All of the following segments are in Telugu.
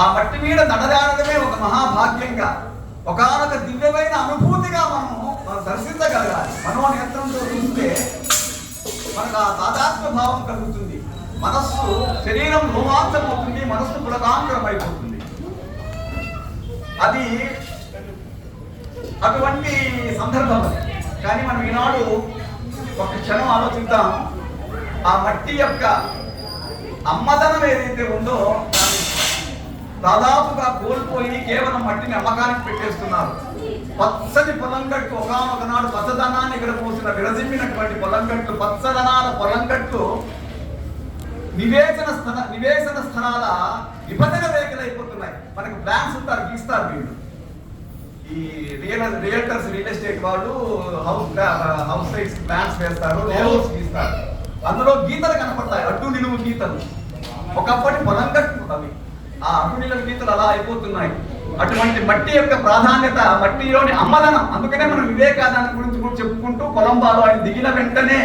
ఆ మట్టి మీద నడదాడమే ఒక మహాభాగ్యంగా, ఒకనొక దివ్యమైన అనుభూతిగా మనం దర్శించగలగాలి. మనోనేత్రంతో చూస్తే మనకు ఆ తాదాత్మ్య భావం కలుగుతుంది. మనస్సు, శరీరం రోమాంచమవుతుంది, మనస్సు పులకాంతరమైపోతుంది. అది అటువంటి సందర్భం. కానీ మనం ఈనాడు ఒక క్షణం ఆలోచిద్దాం. ఆ మట్టి యొక్క అమ్మదనం ఏదైతే ఉందో దాదాపుగా కోల్పోయి కేవలం మట్టిని అమ్మకానికి పెట్టేస్తున్నారు. పచ్చని పొలంగట్టు, ఒకనాడు పచ్చదనాన్ని ఇక్కడ పోసిన విరజిమ్మినటువంటి పొలంగట్టు, పచ్చదనాల పొలంగట్టు నివేశన స్థలాల విభజన రేఖలైపోతున్నాయి. మనకు ప్లాన్స్ ఉంటారు, గీస్తారు వీళ్ళు. ఈ రియల్టర్స్, రియల్ ఎస్టేట్ వాళ్ళు హౌస్ సైట్స్ ప్లాన్స్ వేస్తారు, లేఅవుట్స్ గీస్తారు. అందులో గీతలు కనపడతాయి, అడ్డు నిలువు గీతలు. ఒకప్పటి పొలంగట్టు అవి. ఆ అడ్డు నిలువు గీతలు అలా అయిపోతున్నాయి. అటువంటి మట్టి యొక్క ప్రాధాన్యత, మట్టిలోని అమ్మదనం. అందుకనే మనం వివేకానంద గురించి కూడా చెప్పుకుంటూ కొలంబాలో ఆయన దిగిన వెంటనే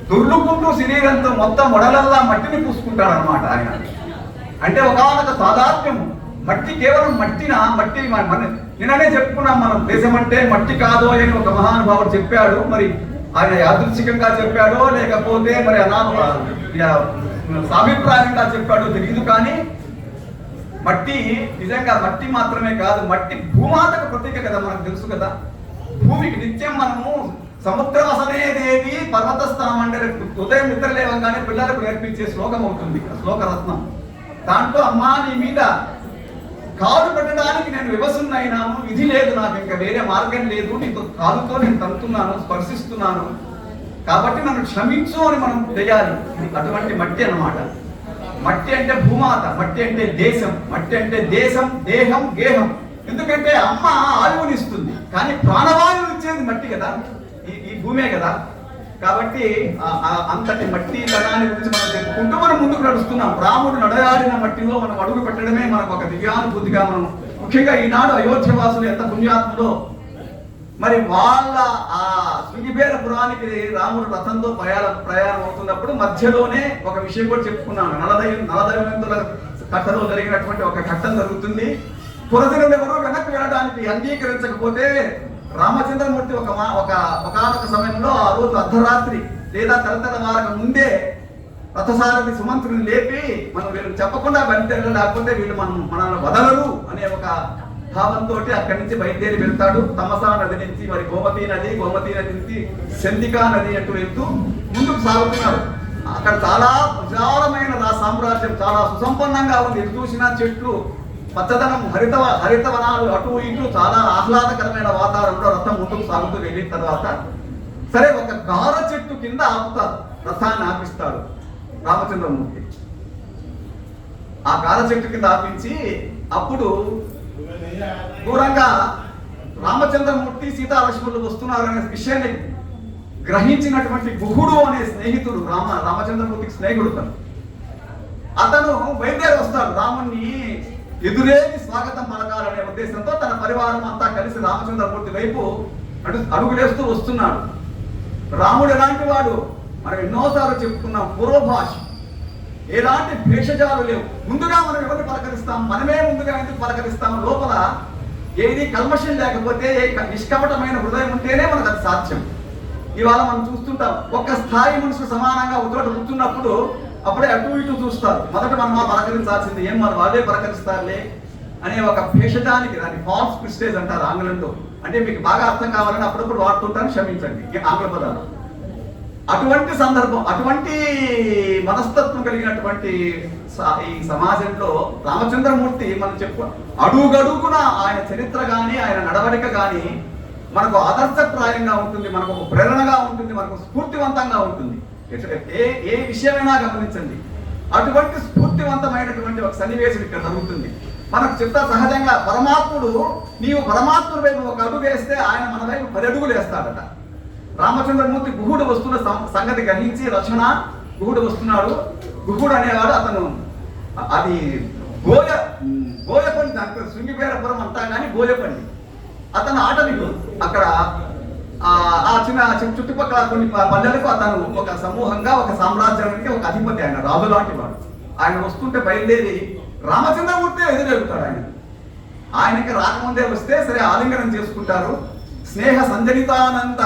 దుర్లుకుంటూ శరీరంతో మొత్తం వడలల్లా మట్టిని పూసుకుంటాడు అనమాట ఆయన. అంటే ఒకనొక తాదాత్మ్యము. మట్టి కేవలం మట్టి నిన్ననే చెప్పుకున్నాం మనం. దేశం అంటే మట్టి కాదు అని ఒక మహానుభావుడు చెప్పాడు. మరి ఆయన యాదృచ్ఛికంగా చెప్పాడో లేకపోతే మరి సాభిప్రాయంగా చెప్పాడో తెలియదు. కానీ మట్టి నిజంగా మట్టి మాత్రమే కాదు, మట్టి భూమాతకు ప్రతీక కదా, మనకు తెలుసు కదా. భూమికి నిత్యం మనము సముద్రం అసలేదేవి పర్వత స్థానం అంటే ఉదయం నిద్ర లేవగానే పిల్లలకు నేర్పించే శ్లోకం అవుతుంది, శ్లోకరత్నం. దాంట్లో అమ్మా నీ మీద కాలు పెట్టడానికి నేను వివసున్నైనాను, విధి లేదు, నాకు ఇంకా వేరే మార్గం లేదు, నీతో కాలుతో నేను తంతున్నాను, స్పర్శిస్తున్నాను, కాబట్టి నన్ను క్షమించు అని మనం చేయాలి. అటువంటి మట్టి అన్నమాట. మట్టి అంటే భూమాత, మట్టి అంటే దేశం, మట్టి అంటే దేశం, దేహం, గేహం. ఎందుకంటే అమ్మ ఆయువునిస్తుంది, కానీ ప్రాణవాయువు ఇచ్చేది మట్టి కదా, ఈ భూమే కదా. కాబట్టి అంతటి మట్టి తనాన్ని గురించి మనం చెప్పుకుంటూ మనం ముందుకు నడుస్తున్నాం. రాముడు నడయాడిన మట్టిలో మనం అడుగు పెట్టడమే మనకు ఒక దివ్యానుభూతిగా. మనం ముఖ్యంగా ఈనాడు అయోధ్యవాసులు ఎంత పుణ్యాత్ములో. మరి వాళ్ళ ఆ శృంగిబేరపురానికి రాముడు రథంతో ప్రయాణం అవుతున్నప్పుడు మధ్యలోనే ఒక విషయం కూడా చెప్పుకున్నాను. నలదైవంతుల కథలో జరిగినటువంటి ఒక ఘట్టం జరుగుతుంది. పురజనులు ఎవరో వెనక్కి వెళ్ళడానికి అంగీకరించకపోతే రామచంద్రమూర్తి ఒకనొక సమయంలో ఆ రోజు అర్ధరాత్రి లేదా తెల్లవారక ముందే రథసారథి సుమంత్రుని లేపి, మనం వీళ్ళకి చెప్పకుండా బయలుదేరాలి, లేకపోతే వీళ్ళు మనల్ని వదలరు అనే ఒక భావంతో అక్కడి నుంచి బయలుదేరి వెళ్తాడు. తమసా నది నుంచి మరి గోమతీ నది నుంచి చందికా నది అంటూ వెళ్తూ ముందుకు సాగుతున్నారు. అక్కడ చాలా విశాలమైన సామ్రాజ్యం, చాలా సుసంపన్నంగా ఉంది. ఎటు చూసినా చెట్లు, పచ్చదనం, హరితవనాలు, అటు ఇటు చాలా ఆహ్లాదకరమైన వాతావరణంలో రథం ముందుకు సాగుతూ వెళ్ళిన తర్వాత సరే ఒక గార చెట్టు కింద ఆపుతారు, రథాన్ని ఆపిస్తాడు రామచంద్రమూర్తి. ఆ గార చెట్టు కింద ఆపించి అప్పుడు దూరంగా రామచంద్రమూర్తి సీతాలక్ష్మణులు వస్తున్నారనే విషయాన్ని గ్రహించినటువంటి గుహుడు అనే స్నేహితుడు, రామచంద్రమూర్తికి స్నేహితుడు, అతను బయలుదేరి వస్తాడు. రాముణ్ణి ఎదురేది స్వాగతం పలకాలనే ఉద్దేశంతో తన పరివారం అంతా కలిసి రామచంద్రమూర్తి వైపు అడుగులేస్తూ వస్తున్నాడు. రాముడు ఎలాంటి వాడు మనం ఎన్నోసార్లు చెప్పుకున్నాం. పూర్వభాష, ఎలాంటి భేషజాలు లేవు. ముందుగా మనం ఎవరిని పలకరిస్తాం, మనమే ముందుగా ఎందుకు పలకరిస్తాం? లోపల ఏది కల్మషం లేకపోతే, నిష్కపటమైన హృదయం ఉంటేనే మనకు అది సాధ్యం. ఇవాళ మనం చూస్తుంటాం, ఒక స్థాయి మనుషులు సమానంగా ఒకచోట కూర్చున్నప్పుడు అప్పుడే అటు ఇటు చూస్తారు. మొదట మనం పలకరించాల్సింది ఏం, మన వాళ్ళే పలకరిస్తారులే అనే ఒక భేషజానికి, దాన్ని ఫాల్స్ ప్రిస్టేజ్ అంటారు ఆంగ్లంలో. అంటే మీకు బాగా అర్థం కావాలని అప్పుడప్పుడు వాడుతుంటాను, క్షమించండి ఆంగ్ల పదాలు. అటువంటి సందర్భం, అటువంటి మనస్తత్వం కలిగినటువంటి ఈ సమాజంలో రామచంద్రమూర్తి మనం అడుగడుగున ఆయన చరిత్ర కానీ ఆయన నడవడిక కానీ మనకు ఆదర్శప్రాయంగా ఉంటుంది, మనకు ఒక ప్రేరణగా ఉంటుంది, మనకు స్ఫూర్తివంతంగా ఉంటుంది. ఏ విషయమైనా గమనించండి, అటువంటి స్ఫూర్తివంతమైనటువంటి ఒక సన్నివేశం ఇక్కడ జరుగుతుంది. మనకు చెప్తా సహజంగా పరమాత్ముడు, నీవు పరమాత్ముడి వైపు ఒక అడుగు వేస్తే ఆయన మన వైపు 10 అడుగులు వేస్తాడట. రామచంద్రమూర్తి గుహుడు వస్తున్న సంగతి గ్రహించి, రచన గుహుడు వస్తున్నాడు. గుహుడు అనేవాడు అతను, అది గోయపల్లి, దాని శృంగిబేరపురం అంతా కానీ గోయపల్లి. అతను ఆటవికుడు. అక్కడ ఆ చిన్న చుట్టుపక్కల కొన్ని పల్లెలకు అతను ఒక సమూహంగా, ఒక సామ్రాజ్యానికి ఒక అధిపతి. ఆయన రాజు లాంటి వాడు. ఆయన వస్తుంటే బయలుదేరి రామచంద్రమూర్తి ఎదురెగుతాడు ఆయనకి రాకముందే వస్తే సరే ఆలింగనం చేసుకుంటారు. స్నేహ సంజనితానంద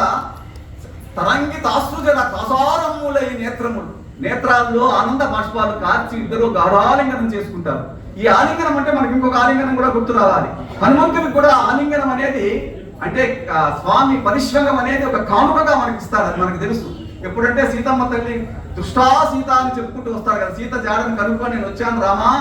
తరంగితాశ్రుజన ప్రసారములై నేత్రములు, నేత్రాల్లో ఆనంద బాష్పాలు కార్చి ఇద్దరు గాఢాలింగనం చేసుకుంటారు. ఈ ఆలింగనం అంటే మనకి ఇంకొక ఆలింగనం కూడా గుర్తు రావాలి. హనుమంతునికి కూడా ఆలింగనం అనేది అంటే స్వామి పరిశ్రమం అనేది ఒక కానుకగా మనకి ఇస్తారు. అది మనకు తెలుసు. ఎప్పుడంటే సీతమ్మ తల్లి దుష్టా సీత అని చెప్పుకుంటూ వస్తారు కదా, సీత జాడని కనుక్కొని నేను వచ్చాను రామా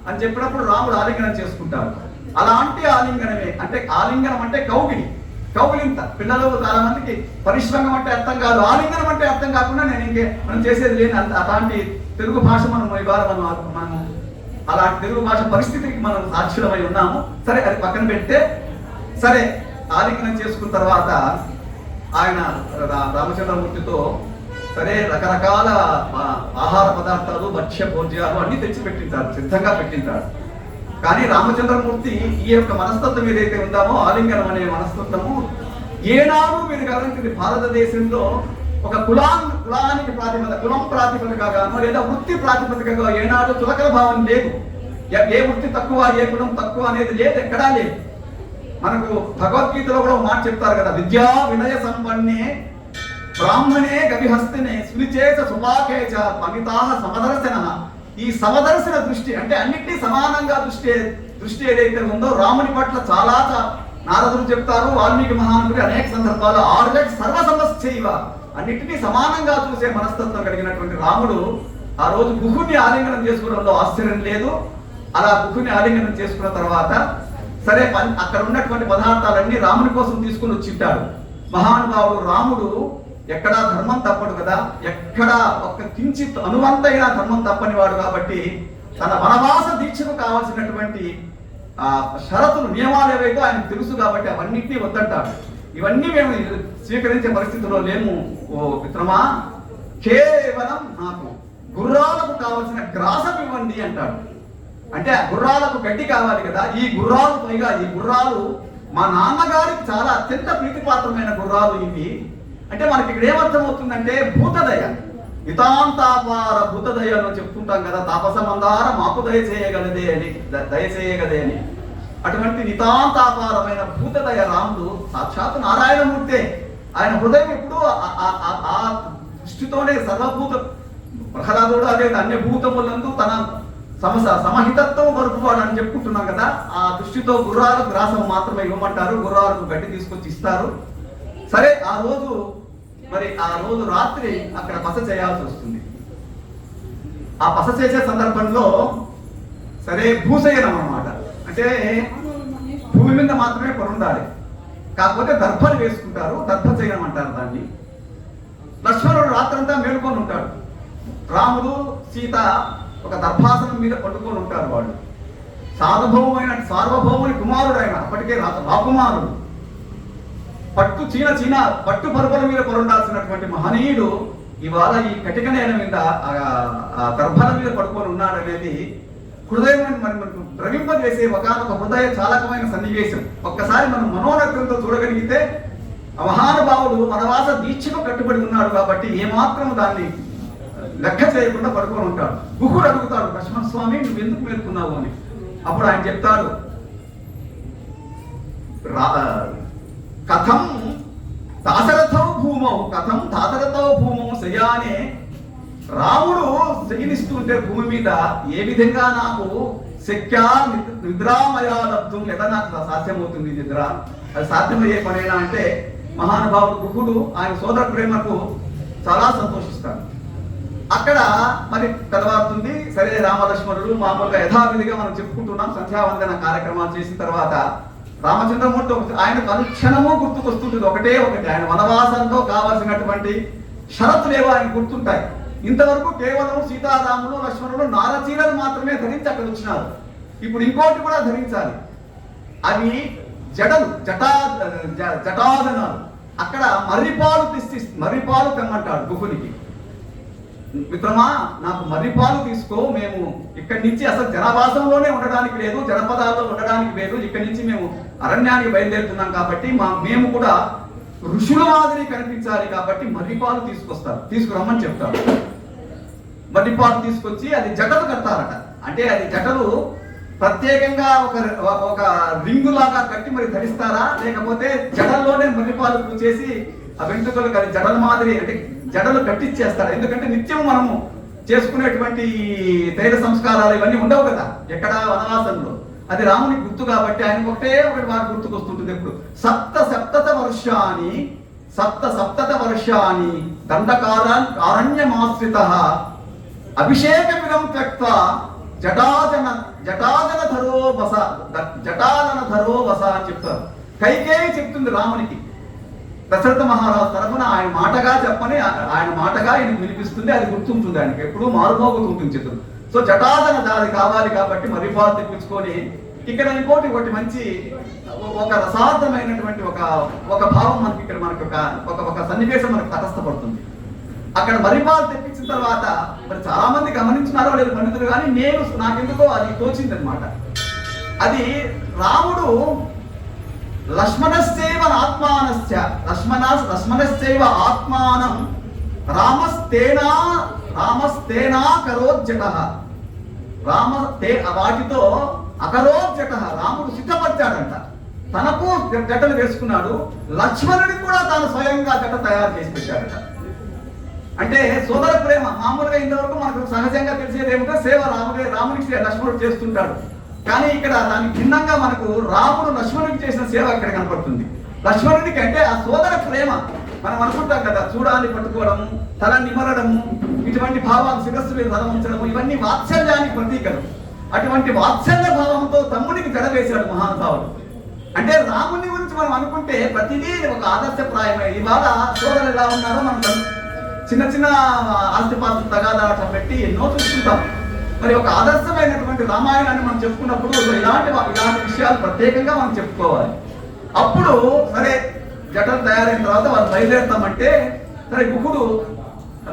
అని చెప్పినప్పుడు రాముడు ఆలింగనం చేసుకుంటారు. అలాంటి ఆలింగనమే అంటే ఆలింగనం అంటే కౌగిలింత. పిల్లలు చాలా మందికి పరిశ్రమం అంటే అర్థం కాదు, ఆలింగనం అంటే అర్థం కాకుండా మనం చేసేది లేని అలాంటి తెలుగు భాష ఇవాళ మనం అలాంటి తెలుగు భాష పరిస్థితికి మనం సాక్షులమై ఉన్నాము. సరే అది పక్కన పెడితే సరే ఆలింగనం చేసుకున్న తర్వాత ఆయన రామచంద్రమూర్తితో సరే రకరకాల ఆహార పదార్థాలు భక్ష్య భోజ్యాలు అన్ని తెచ్చి పెట్టింటారు, సిద్ధంగా పెట్టింటారు. కానీ రామచంద్రమూర్తి ఈ యొక్క మనస్తత్వం ఏదైతే ఉందామో ఆలింగనం అనే మనస్తత్వము ఏనాడు మీరు గమనించింది భారతదేశంలో ఒక కులానికి కులం ప్రాతిపదికగానో లేదా వృత్తి ప్రాతిపదికగా ఏనాడు చులకల భావం లేదు. ఏ వృత్తి తక్కువ ఏ కులం తక్కువ అనేది లేదు, ఎక్కడా లేదు. మనకు భగవద్గీతలో కూడా మాట చెప్తారు కదా, విద్యా వినయ సంపన్నే బ్రాహ్మణే గవిహస్తినే సునిచేత సుభాకేచ పమితాహ సమదర్శన. ఈ సమదర్శన దృష్టి అంటే అన్నిటినీ సమానంగా దృష్టి ఏదైతే ఉందో రాముని పట్ల చాలా నారదులు చెప్తారు, వాల్మీకి మహానుభుడు అనేక సందర్భాలు సర్వసమశ్చైవ అన్నిటినీ సమానంగా చూసే మనస్తత్వం కలిగినటువంటి రాముడు ఆ రోజు గుహుని ఆలింగనం చేసుకోవడంలో ఆశ్చర్యం లేదు. అలా గుహుని ఆలింగనం చేసుకున్న తర్వాత సరే అక్కడ ఉన్నటువంటి పదార్థాలన్నీ రాముని కోసం తీసుకుని వచ్చింటాడు మహానుభావుడు. రాముడు ఎక్కడా ధర్మం తప్పడు కదా, ఎక్కడా ఒక్క కించిత్ అనువంతైన ధర్మం తప్పని వాడు కాబట్టి తన వనవాస దీక్షకు కావాల్సినటువంటి షరతులు నియమాలు ఏవైతే ఆయనకు తెలుసు కాబట్టి అవన్నిటినీ వద్దంటాడు. ఇవన్నీ మేము స్వీకరించే పరిస్థితిలో లేము ఓ మిత్రమా, కేవలం నాకు గుర్రాలకు కావలసిన గ్రాసం ఇవ్వండి అంటాడు. అంటే గుర్రాలకు గడ్డి కావాలి కదా, ఈ గుర్రాలు పైగా ఈ గుర్రాలు మా నాన్నగారికి చాలా అత్యంత ప్రీతిపాత్రమైన గుర్రాలు ఇవి. అంటే మనకి ఇక్కడ ఏమర్థం అవుతుందంటే భూతదయ, నితాంతాపార భూతదయ అని చెప్తుంటాం కదా, తాపసమందార మాకు దయచేయగలదే అని. అటువంటి నితాంతాపారమైన భూతదయ రాముడు సాక్షాత్ నారాయణమూర్తే. ఆయన హృదయం ఎప్పుడు ఆ దృష్టితోనే సర్వభూత ప్రహ్లాదుడు అదే అన్యభూతములందు తన సమహితత్వం వరకువాడు అని చెప్పుకుంటున్నాం కదా, ఆ దృష్టితో గుర్రాలకు గ్రాసం మాత్రమే ఇవ్వమంటారు, గుర్రాలకు గడ్డి తీసుకొచ్చి ఇస్తారు. సరే ఆ రోజు రాత్రి అక్కడ బస చేయాల్సి వస్తుంది. ఆ బస చేసే సందర్భంలో సరే భూశయనం అన్నమాట, అంటే భూమి మీద మాత్రమే పరుండాలి, కాకపోతే దర్భలు వేసుకుంటారు, దర్భశయనం అంటారు దాన్ని. లక్ష్మణుడు రాత్రంతా మేలుకొని ఉంటాడు, రాముడు సీత ఒక దర్భాసనం మీద పట్టుకొని ఉంటారు. వాళ్ళు సార్వభౌముని కుమారుడు ఆయన, అప్పటికే రాకుమారుడు. పట్టు పరుపుల మీద పరుండాల్సినటువంటి మహనీయుడు ఇవాళ ఈ కటిక నేల మీద ఆ దర్భల మీద పడుకొని ఉన్నాడు అనేది హృదయం మనకు ద్రవింపజేసే ఒకనొక హృదయ చాలకమైన సన్నివేశం. ఒక్కసారి మనం మనోనత్రంతో చూడగలిగితే ఆ మహానుభావుడు వనవాస దీక్షకు కట్టుబడి ఉన్నాడు కాబట్టి ఏమాత్రం దాన్ని లెక్క చేయకుండా పడుకొని ఉంటాడు. గుహుడు అడుగుతాడు, లక్ష్మణస్వామి నువ్వు ఎందుకు మేలుకున్నావు అని. అప్పుడు ఆయన చెప్తాడు, కథం దాశరథో భూమౌ శయానే. రాముడు శయనిస్తుంటే భూమి మీద ఏ విధంగా నాకు శక్యా నిద్రామయా లబ్ధం, లేదా నాకు సాధ్యమవుతుంది నిద్ర, అది సాధ్యమయ్యే పనేనా అంటే మహానుభావుడు గుహుడు ఆయన సోదర ప్రేమకు చాలా సంతోషిస్తాడు. అక్కడ మరి తెల్లవారుతుంది. సరే రామలక్ష్మణుడు మామూలుగా యథావిధిగా మనం చెప్పుకుంటున్నాం, సంధ్యావందన కార్యక్రమాలు చేసిన తర్వాత రామచంద్రమూర్తి ఆయనకు అనుక్షణము గుర్తుకొస్తుంటుంది ఒకటే ఆయన వనవాసంలో కావాల్సినటువంటి షరతులేవో ఆయన గుర్తుంటాయి. ఇంతవరకు కేవలం సీతారాములు లక్ష్మణుడు నారచీరలు మాత్రమే ధరించి అక్కడ వచ్చినారు. ఇప్పుడు ఇంకోటి కూడా ధరించాలి, అవి జడలు జటాదనాలు. అక్కడ మర్రిపాలు తెమ్మంటాడు గుహునికి. మిత్రమా నాకు మర్రిపాలు తీసుకో, మేము ఇక్కడి నుంచి అసలు జనవాసంలోనే ఉండడానికి లేదు, జనపదాల్లో ఉండడానికి లేదు, ఇక్కడి నుంచి మేము అరణ్యానికి బయలుదేరుతున్నాం కాబట్టి మేము కూడా ఋషుల మాదిరి కనిపించాలి కాబట్టి మర్రిపాలు తీసుకురమ్మని చెప్తారు. మర్రిపాలు తీసుకొచ్చి అది జటలు కడతారట. అంటే అది జటలు ప్రత్యేకంగా ఒక రింగు లాగా కట్టి మరి ధరిస్తారా, లేకపోతే జడల్లోనే మర్రిపాలు చేసి ఆ వెంట్రుకలు జడల మాదిరి అంటే జడలు కట్టించేస్తారా? ఎందుకంటే నిత్యం మనము చేసుకునేటువంటి తైల సంస్కారాలు ఇవన్నీ ఉండవు కదా ఎక్కడ వనవాసంలో. అది రామునికి గుర్తు కాబట్టి ఆయన ఒకటే ఒకటి వారు గుర్తుకొస్తుంటుంది ఎప్పుడు. సప్త వర్షాని దండకారణ్యమాశ్రిత అభిషేక విధం త్యక్త జటాజనధరో వస అని చెప్తారు. కైకేయి చెప్తుంది రామునికి, దశరథ మహారాజు తరఫున ఆయన మాటగా చెప్పని ఆయన మాటగా ఆయన వినిపిస్తుంది. అది గుర్తుంటుంది ఆయనకి, ఎప్పుడూ మారుమోగుతుంటుంది చిత్రం. సో జటాజన దాది కావాలి కాబట్టి మర్రిపాలు తెప్పించుకొని ఇక్కడ ఇంకోటి ఒకటి మంచి ఒక రసార్థమైనటువంటి ఒక భావం మనకి ఇక్కడ మనకు ఒక సన్నివేశం మనకు తటస్థపడుతుంది. అక్కడ మర్రిపాలు తెప్పించిన తర్వాత మరి చాలా మంది గమనించినారో లేదు పండితులు, కానీ నాకెందుకో అది తోచింది అనమాట. అది రాముడు లక్ష్మణశ్చైవ ఆత్మానం రామస్తేనా కరోజ్జటః వాటితో అకరోజ్జటః రాముడు సిద్ధపడ్డాడంట, తనకు జటలు వేసుకున్నాడు, లక్ష్మణుడికి కూడా తాను స్వయంగా జట తయారు చేసి పెట్టాడట. అంటే సోదర ప్రేమ మామూలుగా ఇంతవరకు మనకు సహజంగా తెలిసేది ఏమిటో సేవ రామునికి లక్ష్మణుడు చేస్తుంటాడు. కానీ ఇక్కడ దానికి భిన్నంగా మనకు రాముడు లక్ష్మణుడికి చేసిన సేవ ఇక్కడ కనపడుతుంది. లక్ష్మణుడికి అంటే ఆ సోదర ప్రేమ మనం అనుకుంటాం కదా, చూడాలి పట్టుకోవడము, తల నిమరడము, ఇటువంటి భావాలు, శిరస్సు మీద తల ఉంచడము, ఇవన్నీ వాత్సల్యానికి ప్రతీకలు. అటువంటి వాత్సల్య భావంతో తమ్ముడికి జడ వేశాడు మహానుభావుడు. అంటే రాముని గురించి మనం అనుకుంటే ప్రతిదీ ఒక ఆదర్శప్రాయమే. ఇవాళ సోదరులు ఎలా ఉన్నారో మనం చిన్న చిన్న ఆస్తిపాస్తులు తగాదాట పెట్టి ఎన్నో చూసుకుంటాం. మరి ఒక ఆదర్శమైనటువంటి రామాయణాన్ని మనం చెప్పుకున్నప్పుడు ఇలాంటి విషయాలు ప్రత్యేకంగా మనం చెప్పుకోవాలి. అప్పుడు సరే జటలు తయారైన తర్వాత వాళ్ళు బయలుదేరుతామంటే సరే గుహుడు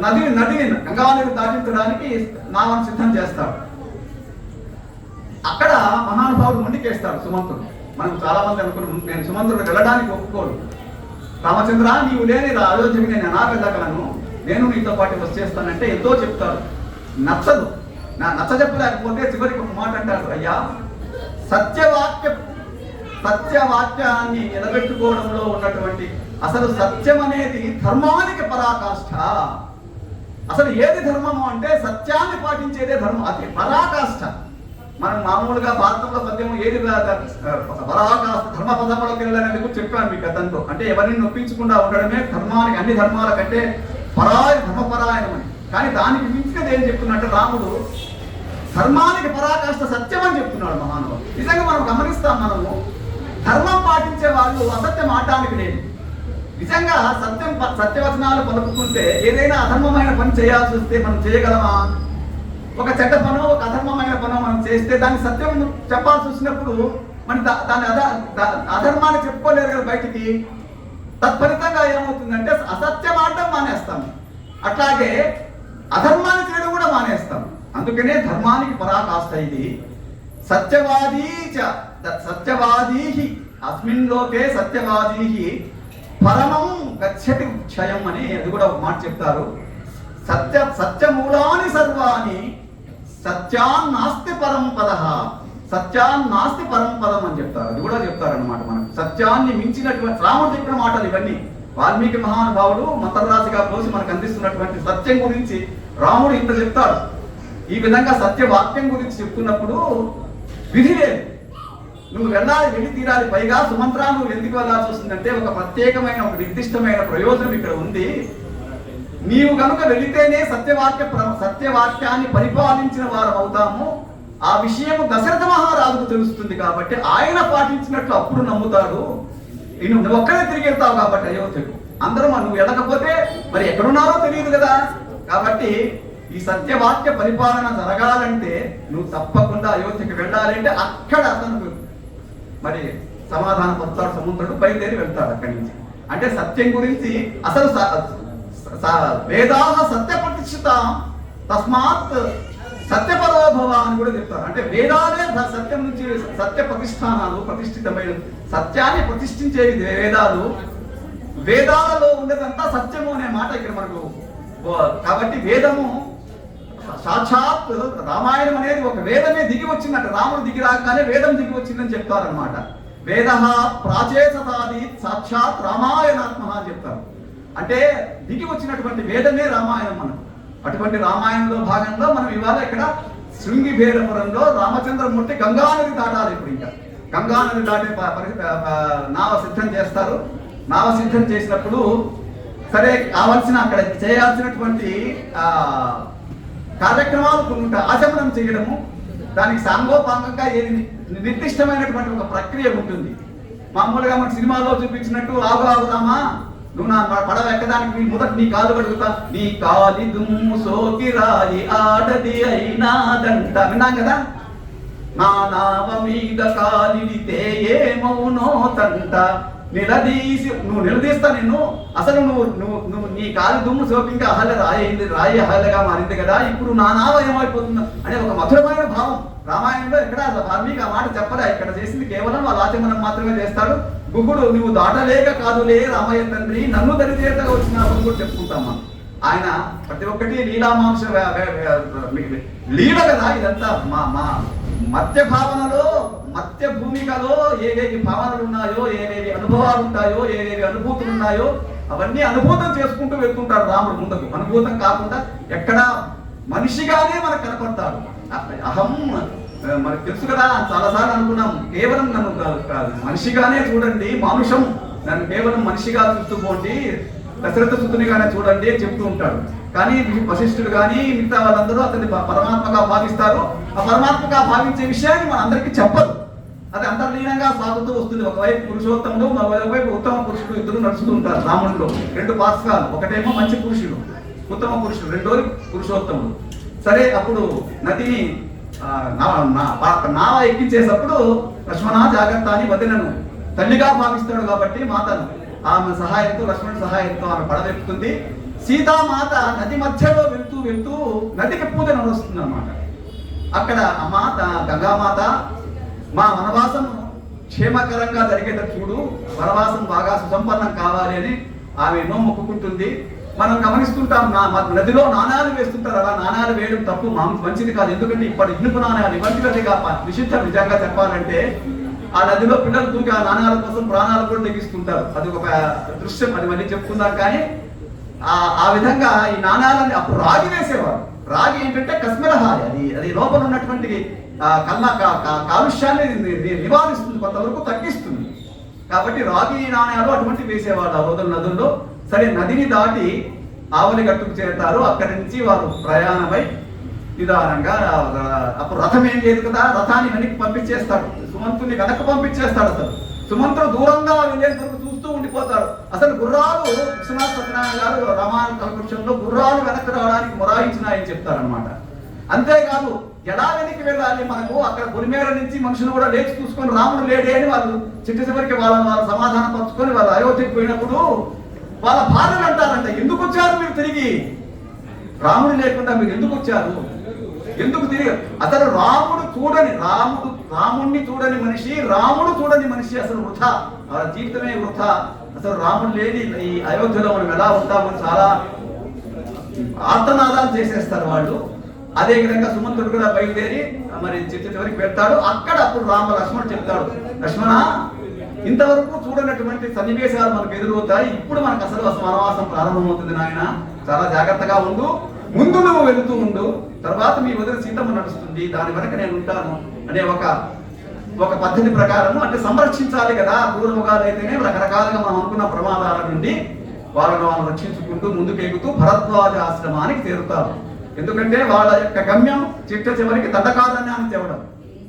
నదిని గంగానదిని దాటించడానికి నావను సిద్ధం చేస్తాడు. అక్కడ మహానుభావుడు మొండికేస్తాడు సుమంతుడు. మనం చాలా మంది అనుకున్నాం నేను సుమంతుడు వెళ్ళడానికి ఒప్పుకోడు. రామచంద్ర నీవు లేని అయోధ్యకి నేను ఎలా వెళ్ళగలను, నేను నీతో పాటు వచ్చేస్తానంటే ఎంతో చెప్తాడు. నచ్చదు, నచ్చ చెప్పలేకపోతే చివరికి ఒక మాట అంటాడు, అయ్యా సత్యవాక్యాన్ని నిలబెట్టుకోవడంలో ఉన్నటువంటి అసలు సత్యం అనేది ధర్మానికి పరాకాష్ఠ. అసలు ఏది ధర్మము అంటే సత్యాన్ని పాటించేదే ధర్మం, అది పరాకాష్ఠ. మనం మామూలుగా భారతంలో పద్యం ఏది పరాకాష్ఠ ధర్మపదపడకి వెళ్ళాలని చెప్పాను మీకు గతంలో. అంటే ఎవరిని నొప్పించకుండా ఉండడమే ధర్మానికి, అన్ని ధర్మాల కంటే ధర్మపరాయణమని. కానీ దానికి మించినది ఏం చెప్తున్నట్టు రాముడు ధర్మానికి పరాకాష్ఠ సత్యం అని చెప్తున్నాడు మహానుభావుడు. నిజంగా మనం గమనిస్తాం, మనము ధర్మం పాటించే వాళ్ళు అసత్యం ఆడటానికి లేదు. నిజంగా సత్యవచనాలు పలుకుతుంటే ఏదైనా అధర్మమైన పని చేయాల్సి వస్తే మనం చేయగలమా? ఒక చెడ్డ పనో ఒక అధర్మమైన పనో మనం చేస్తే దాన్ని సత్యం చెప్పాల్సి వచ్చినప్పుడు మన దాని అధర్మాన్ని చెప్పుకోలేరు కదా బయటికి. తత్ఫలితంగా ఏమవుతుందంటే అసత్యం ఆడటం మానేస్తాం, అట్లాగే అధర్మాన్ని చేయడం కూడా మానేస్తాం. అందుకనే ధర్మానికి పరాకాష్ఠ ఇది. సత్యవాదీ అస్మిన్ లోకే సత్యవాదీ పరమం గచ్చతి క్షయం అని అది కూడా ఒక మాట చెప్తారు. సత్యమూలాని సర్వాణి సత్యాన్నాస్తి పరం పదః, సత్యాన్నాస్తి పరం పదం అని చెప్తారు. అది కూడా చెప్తారు అన్నమాట. మనకు సత్యాన్ని మించినటువంటి రాముడు చెప్పిన మాటలు ఇవన్నీ. వాల్మీకి మహానుభావుడు మంత్రరాశిగా పోసి మనకు అందిస్తున్నటువంటి సత్యం గురించి రాముడు ఇంత చెప్తాడు. ఈ విధంగా సత్యవాక్యం గురించి చెప్తున్నప్పుడు విధి లేదు, నువ్వు వెళ్ళి తీరాలి. పైగా సుమంత్రా నువ్వు ఎందుకు వెళ్ళాల్సి వస్తుందంటే ఒక ప్రత్యేకమైన ఒక నిర్దిష్టమైన ప్రయోజనం ఇక్కడ ఉంది. నీవు కనుక వెళితేనే సత్యవాక్యాన్ని పరిపాలించిన వారు అవుతాము. ఆ విషయము దశరథ మహారాజుకు తెలుస్తుంది కాబట్టి ఆయన పాటించినట్లు అప్పుడు నమ్ముతాడు. నువ్వు ఒక్కడే తిరిగి వెళ్తావు కాబట్టి అయోధ్యకు. అందరూ నువ్వు వెళ్ళకపోతే మరి ఎక్కడున్నారో తెలియదు కదా. కాబట్టి ఈ సత్యవాక్య పరిపాలన జరగాలంటే నువ్వు తప్పకుండా అయోధ్యకు వెళ్ళాలంటే అక్కడ అతను మరి సమాధాన పడతాడు. సముద్రుడు బయలుదేరి వెళ్తాడు అక్కడి నుంచి. అంటే సత్యం గురించి అసలు వేదాహ సత్య ప్రతిష్ఠిత తస్మాత్ సత్యపరోభవ అని కూడా చెప్తారు. అంటే వేదాలే సత్యం నుంచి సత్య ప్రతిష్టానాలు, ప్రతిష్ఠితమైన సత్యాన్ని ప్రతిష్ఠించేవి వేదాలు. వేదాలలో ఉండేదంతా సత్యము అనే మాట ఇక్కడ మనకు. కాబట్టి వేదము సాక్షాత్ రామాయణం అనేది ఒక వేదమే దిగి వచ్చిందంట. రాముడు దిగి రాగానే వేదం దిగి వచ్చిందని చెప్తారనమాట. వేద ప్రాచేతతాది సాక్షాత్ రామాయణాత్మ అని చెప్తారు. అంటే దిగి వచ్చినటువంటి వేదమే రామాయణం మనకు. అటువంటి రామాయణంలో భాగంలో మనం ఇవాళ ఇక్కడ శృంగిబేరపురంలో రామచంద్రమూర్తి గంగానది దాటాలి. ఇప్పుడు ఇంకా గంగానది దాటే నావ సిద్ధం చేస్తారు. నావ సిద్ధం చేసినప్పుడు సరే కావాల్సిన అక్కడ చేయాల్సినటువంటి కార్యక్రమాలు కొన్ని ఉంటాయి. ఆచమనం చేయడము, దానికి సాంగోపాంగంగా ఏది నిర్దిష్టమైనటువంటి ఒక ప్రక్రియ ఉంటుంది. మామూలుగా మన సినిమాలో చూపించినట్టు ఆగు ఆగుదామా, నువ్వు నా పడవ ఎక్కడానికి మొదట నీ కాలు కడుగుతా, నీ కాలి దుమ్ము సోకి రాయి ఆడది అయినాదంట విన్నాం కదా. నా నావ మీద కాలిడితే ఏమవునో తంట, నిలదీసి నువ్వు నిలదీస్తా నిన్ను, అసలు నువ్వు నువ్వు నువ్వు నీ కాలి దుమ్ము సోకి ఇంకా అహల్య రాయింది, రాయి అహల్యగా మారింది కదా, ఇప్పుడు నా నావ ఏమైపోతుందో అనే ఒక మధురమైన భావం రామాయణంలో ఎక్కడ వాల్మీకి ఆ మాట చెప్పలే. ఇక్కడ చేసింది కేవలం వాళ్ళ ఆచమనం మాత్రమే చేస్తాడు. గుహుడు నువ్వు దాటలేక కాదులే రామయ్య తండ్రి, నన్ను దరిచేతగా వచ్చినావు కూడా చెప్పుకుంటామా. ఆయన ప్రతి ఒక్కటి లీలామాంస లీల కదా ఇదంతా. మా మత్స్య భావనలో మత్స్య భూమికలో ఏవేవి భావనలు ఉన్నాయో, ఏవేవి అనుభవాలు ఉంటాయో, ఏవేవి అనుభూతులు ఉన్నాయో అవన్నీ అనుభూతం చేసుకుంటూ వెళ్తుంటాడు రాముడు ముందుకు. అనుభూతం కాకుండా ఎక్కడ మనిషిగానే మనకు కనపడతాడు. అహం మనకు తెలుసు కదా, చాలాసార్లు అనుకున్నాం కేవలం నన్ను మనిషిగానే చూడండి, మానుషం నన్ను కేవలం మనిషిగా చూసుకోండి, దశరథ సుతునిగానే చూడండి అని చెప్తూ ఉంటాడు. కానీ వశిష్ఠుడు కానీ మిగతా వాళ్ళందరూ అతన్ని పరమాత్మగా భావిస్తారు. ఆ పరమాత్మగా భావించే విషయాన్ని మన అందరికీ చెప్పదు. అది అంతర్లీనంగా సాగుతూ వస్తుంది. ఒకవైపు పురుషోత్తముడు, మరోవైపు ఉత్తమ పురుషుడు ఇద్దరు నడుస్తూ ఉంటారు రాముడిలో. రెండు పార్శ్వాలు, ఒకటేమో మంచి పురుషుడు ఉత్తమ పురుషుడు, రెండోది పురుషోత్తముడు. సరే అప్పుడు నదిని నావ ఎక్కించేటప్పుడు లక్ష్మణ జాగ్రత్త అని వదినను తల్లిగా భావిస్తాడు కాబట్టి మాతను ఆమె సహాయంతో, లక్ష్మణుడి సహాయంతో ఆమె పడవెక్కుతుంది. సీతామాత నది మధ్యలో వెళ్తూ వెళ్తూ నదికి పూజ నడుస్తుంది అన్నమాట. అక్కడ మాత గంగామాత మా వనవాసం క్షేమకరంగా జరిగేటట్టు చూడు, వనవాసం బాగా సుసంపన్నం కావాలి అని ఆమె ఎన్నో మొక్కుకుంటుంది. మనం గమనిస్తుంటాం నదిలో నాణాలు వేస్తుంటారు. అలా నాణాలు వేయడం తప్పు, మంచిది కాదు. ఎందుకంటే ఇప్పుడు ఇనుపు నాణాలు ఇవంటిగా విశుద్ధ నిజంగా చెప్పాలంటే ఆ నదిలో పిల్లలు దూకి ఆ నాణాల కోసం ప్రాణాలు కూడా తెగిస్తుంటారు. అది ఒక దృశ్యం, అది మళ్ళీ చెప్తున్నారు. కానీ ఆ విధంగా ఈ నాణాలని అప్పుడు రాగి వేసేవారు. రాగి ఏంటంటే కస్మిరహారి, అది లోపల ఉన్నటువంటి కాలుష్యాన్ని నివారిస్తుంది, కొంతవరకు తగ్గిస్తుంది. కాబట్టి రాగి నాణ్యాలు అటువంటి వేసేవాళ్ళు ఆ రోజుల నదుల్లో. సరే నదిని దాటి ఆవలి గట్టుకు చేరుతారు. అక్కడి నుంచి వారు ప్రయాణమై నిదానంగా, అప్పుడు రథం ఏం లేదు కదా, రథాన్ని వెనక్కి పంపించేస్తాడు, సుమంతుని వెనక్కి పంపించేస్తాడు. అసలు సుమంతుడు దూరంగా వెళ్ళేందుకు చూస్తూ ఉండిపోతాడు. అసలు గుర్రాలు విశ్వనాథ సత్యనారాయణ గారు రామాయణ కల్పక్షంలో గుర్రాలు వెనక్కి రావడానికి మొరాయించినాయని చెప్తారనమాట. అంతేకాదు ఎలా వెనక్కి వెళ్ళాలి, మనకు అక్కడ పొలిమేర నుంచి మనుషులు కూడా లేచి చూసుకొని రాముడు లేడే అని వాళ్ళు చివరికి వాళ్ళ సమాధానం పంచుకొని వాళ్ళు అయోధ్యకు పోయినప్పుడు వాళ్ళ భార్యలు అంటారంట, ఎందుకు వచ్చారు మీరు తిరిగి, రాముడు లేకుండా మీరు ఎందుకు వచ్చారు, ఎందుకు తిరిగి. అసలు రాముడిని చూడని మనిషి, రాముడు చూడని మనిషి అసలు వృథా, వాళ్ళ జీవితమే వృథా. అసలు రాముడు లేని ఈ అయోధ్యలో మనం ఎలా ఉంటామని చాలా ఆర్తనాదాలు చేసేస్తారు వాళ్ళు. అదే విధంగా సుమంతుడు కూడా బయలుదేరి మరి చివరికి వెళ్తాడు. అక్కడ అప్పుడు లక్ష్మణుడు చెప్తాడు, లక్ష్మణ ఇంతవరకు చూడనటువంటి సన్నివేశాలు మనకు ఎదురవుతాయి, ఇప్పుడు మనకు అసలు వనవాసం ప్రారంభమవుతుంది నాయన, చాలా జాగ్రత్తగా ఉండు, ముందు నువ్వు వెళుతూ ఉండు, తర్వాత మీ వదిన సీతమ్మ నడుస్తుంది, దాని వెనక నేను ఉంటాను అనే ఒక పద్ధతి ప్రకారము. అంటే సంరక్షించాలి కదా, పూర్వముగాలు అయితేనే రకరకాలుగా మనం అనుకున్న ప్రమాదాల నుండి వాళ్ళను రక్షించుకుంటూ ముందుకెగుతూ భరద్వాజ ఆశ్రమానికి చేరుతారు. ఎందుకంటే వాళ్ళ యొక్క గమ్యం చివరికి దండకారణ్యానికి తేవడం.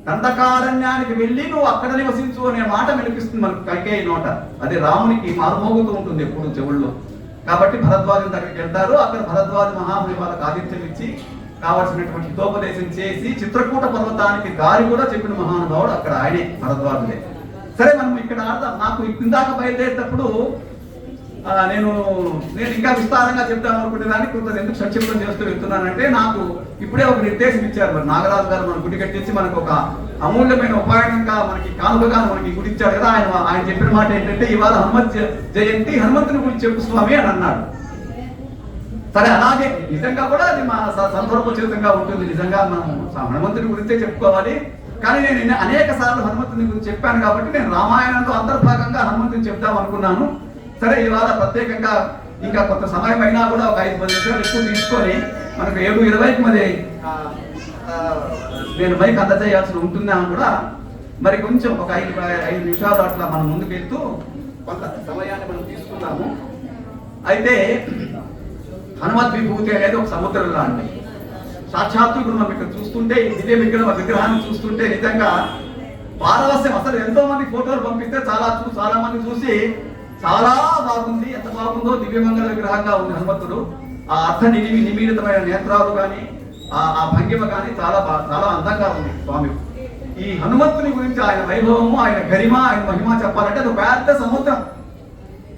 దండకారణ్యానికి వెళ్ళి నువ్వు అక్కడ నివసించు అనే మాట వినిపిస్తుంది మనకు కైకేయి నోట. అది రామునికి మారుమోగుతూ ఉంటుంది ఎప్పుడు చెవుల్లో. కాబట్టి భరద్వాజుని దగ్గరికి వెళ్తారు. అక్కడ భరద్వాజ మహాముని వాళ్ళకి ఆతిథ్యం ఇచ్చి కావలసినటువంటి హితోపదేశం చేసి చిత్రకూట పర్వతానికి దారి కూడా చెప్పిన మహానుభావుడు అక్కడ ఆయనే, భరద్వాజుడే. సరే మనం ఇక్కడ నాకు ఇందాక బయలుదేరేటప్పుడు నేను ఇంకా విస్తారంగా చెప్తాను అనుకుంటే దాన్ని కొంత ఎందుకు సంక్షిప్తం చేస్తూ వెళ్తున్నానంటే, నాకు ఇప్పుడే ఒక నిర్దేశం ఇచ్చారు మరి నాగరాజు గారు, మన గుడి కట్టించి మనకు ఒక అమూల్యమైన ఉపాయంగా మనకి కానుకగా మనకి గుడి ఇచ్చాడు కదా. ఆయన చెప్పిన మాట ఏంటంటే, ఇవాళ హనుమత్ జయంతి, హనుమంతుని గురించి చెప్పు స్వామి అని అన్నాడు. సరే, అలాగే నిజంగా కూడా అది మా సందర్భోచితంగా ఉంటుంది. నిజంగా మనం హనుమంతుడి గురించే చెప్పుకోవాలి. కానీ నేను అనేక సార్లు హనుమంతుని గురించి చెప్పాను కాబట్టి నేను రామాయణంలో అంతర్భాగంగా హనుమంతుని చెప్దాం అనుకున్నాను. సరే, ఇవాళ ప్రత్యేకంగా ఇంకా కొంత సమయం అయినా కూడా ఒక 5-10 నిమిషాలు ఎక్కువ తీసుకొని మనకు 7:20కి మరి నేను మైక్ అందజేయాల్సి ఉంటుందని కూడా మరి కొంచెం ఒక 5 నిమిషాలు అట్లా మనం ముందుకు వెళ్తూ కొంత సమయాన్ని మనం తీసుకున్నాము. అయితే హనుమత్ విభూతి అనేది ఒక సముద్రం లాంటి. సాక్షాత్తు ఇప్పుడు మనం ఇక్కడ చూస్తుంటే ఈ దివ్య విగ్రహాన్ని చూస్తుంటే నిజంగా పారవస్యం. అసలు ఎంతో మంది ఫోటోలు పంపిస్తే చాలా మంది చూసి చాలా బాగుంది, ఎంత బాగుందో, దివ్యమంగళ విగ్రహంగా ఉంది హనుమంతుడు. ఆ అర్థ నిమీలితమైన నేత్రాలు కానీ ఆ భంగిమ కానీ చాలా అందంగా ఉంది స్వామి. ఈ హనుమంతుని గురించి ఆయన వైభవము, ఆయన గరిమ, ఆయన మహిమ చెప్పాలంటే అది పెద్ద సముద్రం.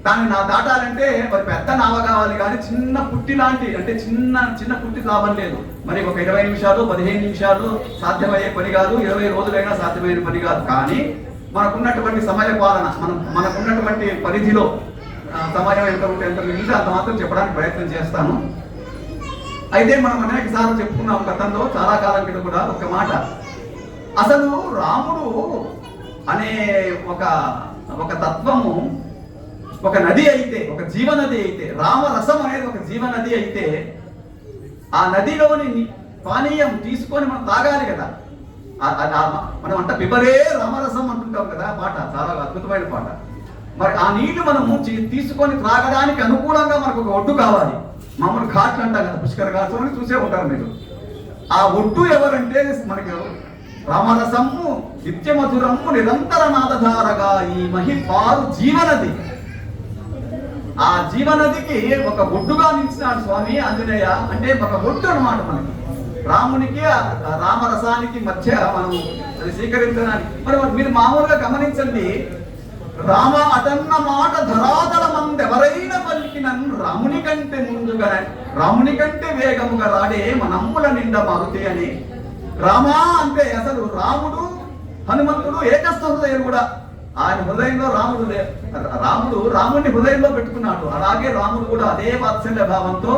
దాన్ని దాటాలంటే మరి పెద్ద నావ కావాలి కానీ చిన్న పుట్టి లాంటి, అంటే చిన్న పుట్టి లాభం లేదు. మరి ఒక 20 నిమిషాలు 15 నిమిషాలు సాధ్యమయ్యే పని కాదు, 20 రోజులైనా సాధ్యమైన పని కాదు. కానీ మనకున్నటువంటి సమయ పాలన, మనకున్నటువంటి పరిధిలో సమయం ఎంత ఉంటే ఎంత మిగిలితే అంత మాత్రం చెప్పడానికి ప్రయత్నం చేస్తాను. అయితే మనం అనేక సార్లు చెప్పుకున్నాం గతంలో, చాలా కాలం కింద కూడా ఒక మాట. అసలు రాముడు అనే ఒక తత్వము ఒక నది అయితే, ఒక జీవనది అయితే, రామరసం అనేది ఒక జీవనది అయితే ఆ నదిలోని పానీయం తీసుకొని మనం తాగాలి కదా. మనం అంట పిబరే రామరసం అంటుంటాం కదా, పాట చాలా అద్భుతమైన పాట. మరి ఆ నీళ్లు మనము తీసుకొని త్రాగడానికి అనుకూలంగా మనకు ఒక ఒడ్డు కావాలి. మామూలు ఘాట్లు అంటాం కదా, పుష్కర ఘాట్లు అని చూసే ఉంటారు మీరు. ఆ ఒడ్డు ఎవరంటే మనకి రామరసము నిత్యమధురము నిరంతర నాదధారగా ఈ మహిపాలు జీవనది. ఆ జీవనదికి ఒక ఒడ్డుగా నిలిచినాడు స్వామి ఆంజనేయ. అంటే ఒక ఒడ్డు అన్నమాట మనకి, రామునికి రామరసానికి మధ్య మనం అది స్వీకరించడానికి. మరి మీరు మామూలుగా గమనించండి, రామ అటన్న మాట ధరాతల మందెవరైనా పలికినన్ రాముని కంటే ముందుగా, రాముని కంటే వేగముగా రాడే మనమ్ముల నిండా మారుతి అని. రామా అంటే అసలు రాముడు హనుమంతుడు ఏకస్థ హృదయం కూడా. ఆయన హృదయంలో రాముడిని హృదయంలో పెట్టుకున్నాడు. అలాగే రాముడు కూడా అదే వాత్సల్య భావంతో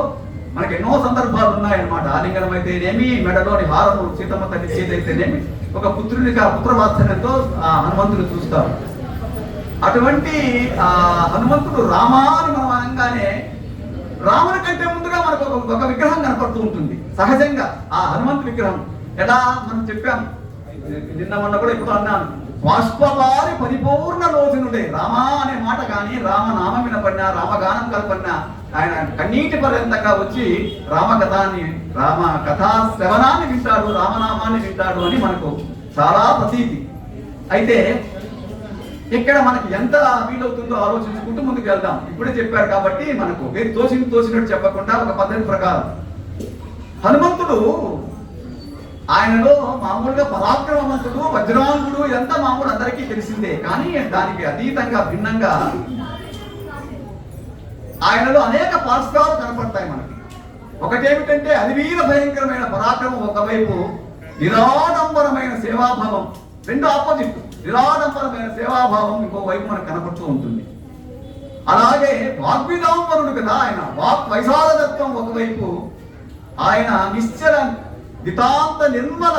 మనకి ఎన్నో సందర్భాలు ఉన్నాయన్నమాట. ఆలింగనం అయితేనేమి, మెడలోని హారము సీతమ్మ తల్లి చేతైతేనేమి, ఒక పుత్రునికి ఆ పుత్రవాత్సల్యంతో ఆ హనుమంతుడు చూస్తారు. అటువంటి హనుమంతుడు రామాని మనం అనగానే రాముని కంటే ముందుగా మనకు ఒక విగ్రహం కనపడుతూ ఉంటుంది సహజంగా. ఆ హనుమంతు విగ్రహం ఎలా మనం చెప్పాం, నిన్న మొన్న కూడా ఇప్పుడు అన్నాను, బాష్పవారి పరిపూర్ణ లోచనుడే. రామా అనే మాట కానీ, రామనామం వినపడినా, రామగానం కల్పడినా ఆయన కన్నీటి పర్యంతంగా వచ్చి రామ కథా శ్రవణాన్ని వింటాడు, రామనామాన్ని వింటాడు అని మనకు చాలా ప్రతీతి. అయితే ఇక్కడ మనకి ఎంత వీలవుతుందో ఆలోచించుకుంటూ ముందుకు వెళ్దాం. ఇప్పుడే చెప్పారు కాబట్టి మనకు మీరు తోసినట్టు చెప్పకుండా ఒక పద్ధతి ప్రకారం హనుమంతుడు ఆయనలో మామూలుగా పరాక్రమవంతుడు, వజ్రాంగుడు, ఎంత మామూలు అందరికీ తెలిసిందే. కానీ దానికి అతీతంగా భిన్నంగా ఆయనలో అనేక పార్శ్వాలు కనపడతాయి మనకి. ఒకటేమిటంటే అధివీర భయంకరమైన పరాక్రమం ఒకవైపు, నిరాడంబరమైన సేవాభావం రెండు ఆపోజిట్. నిరాడంబరమైన సేవాభావం ఇంకో వైపు మనకు కనపడుతూ ఉంటుంది. అలాగే వాగ్విదాంబరుడు కదా ఆయన, వాక్ వైశాలదత్వం ఒకవైపు, ఆయన నిశ్చల వితాంత నిర్మల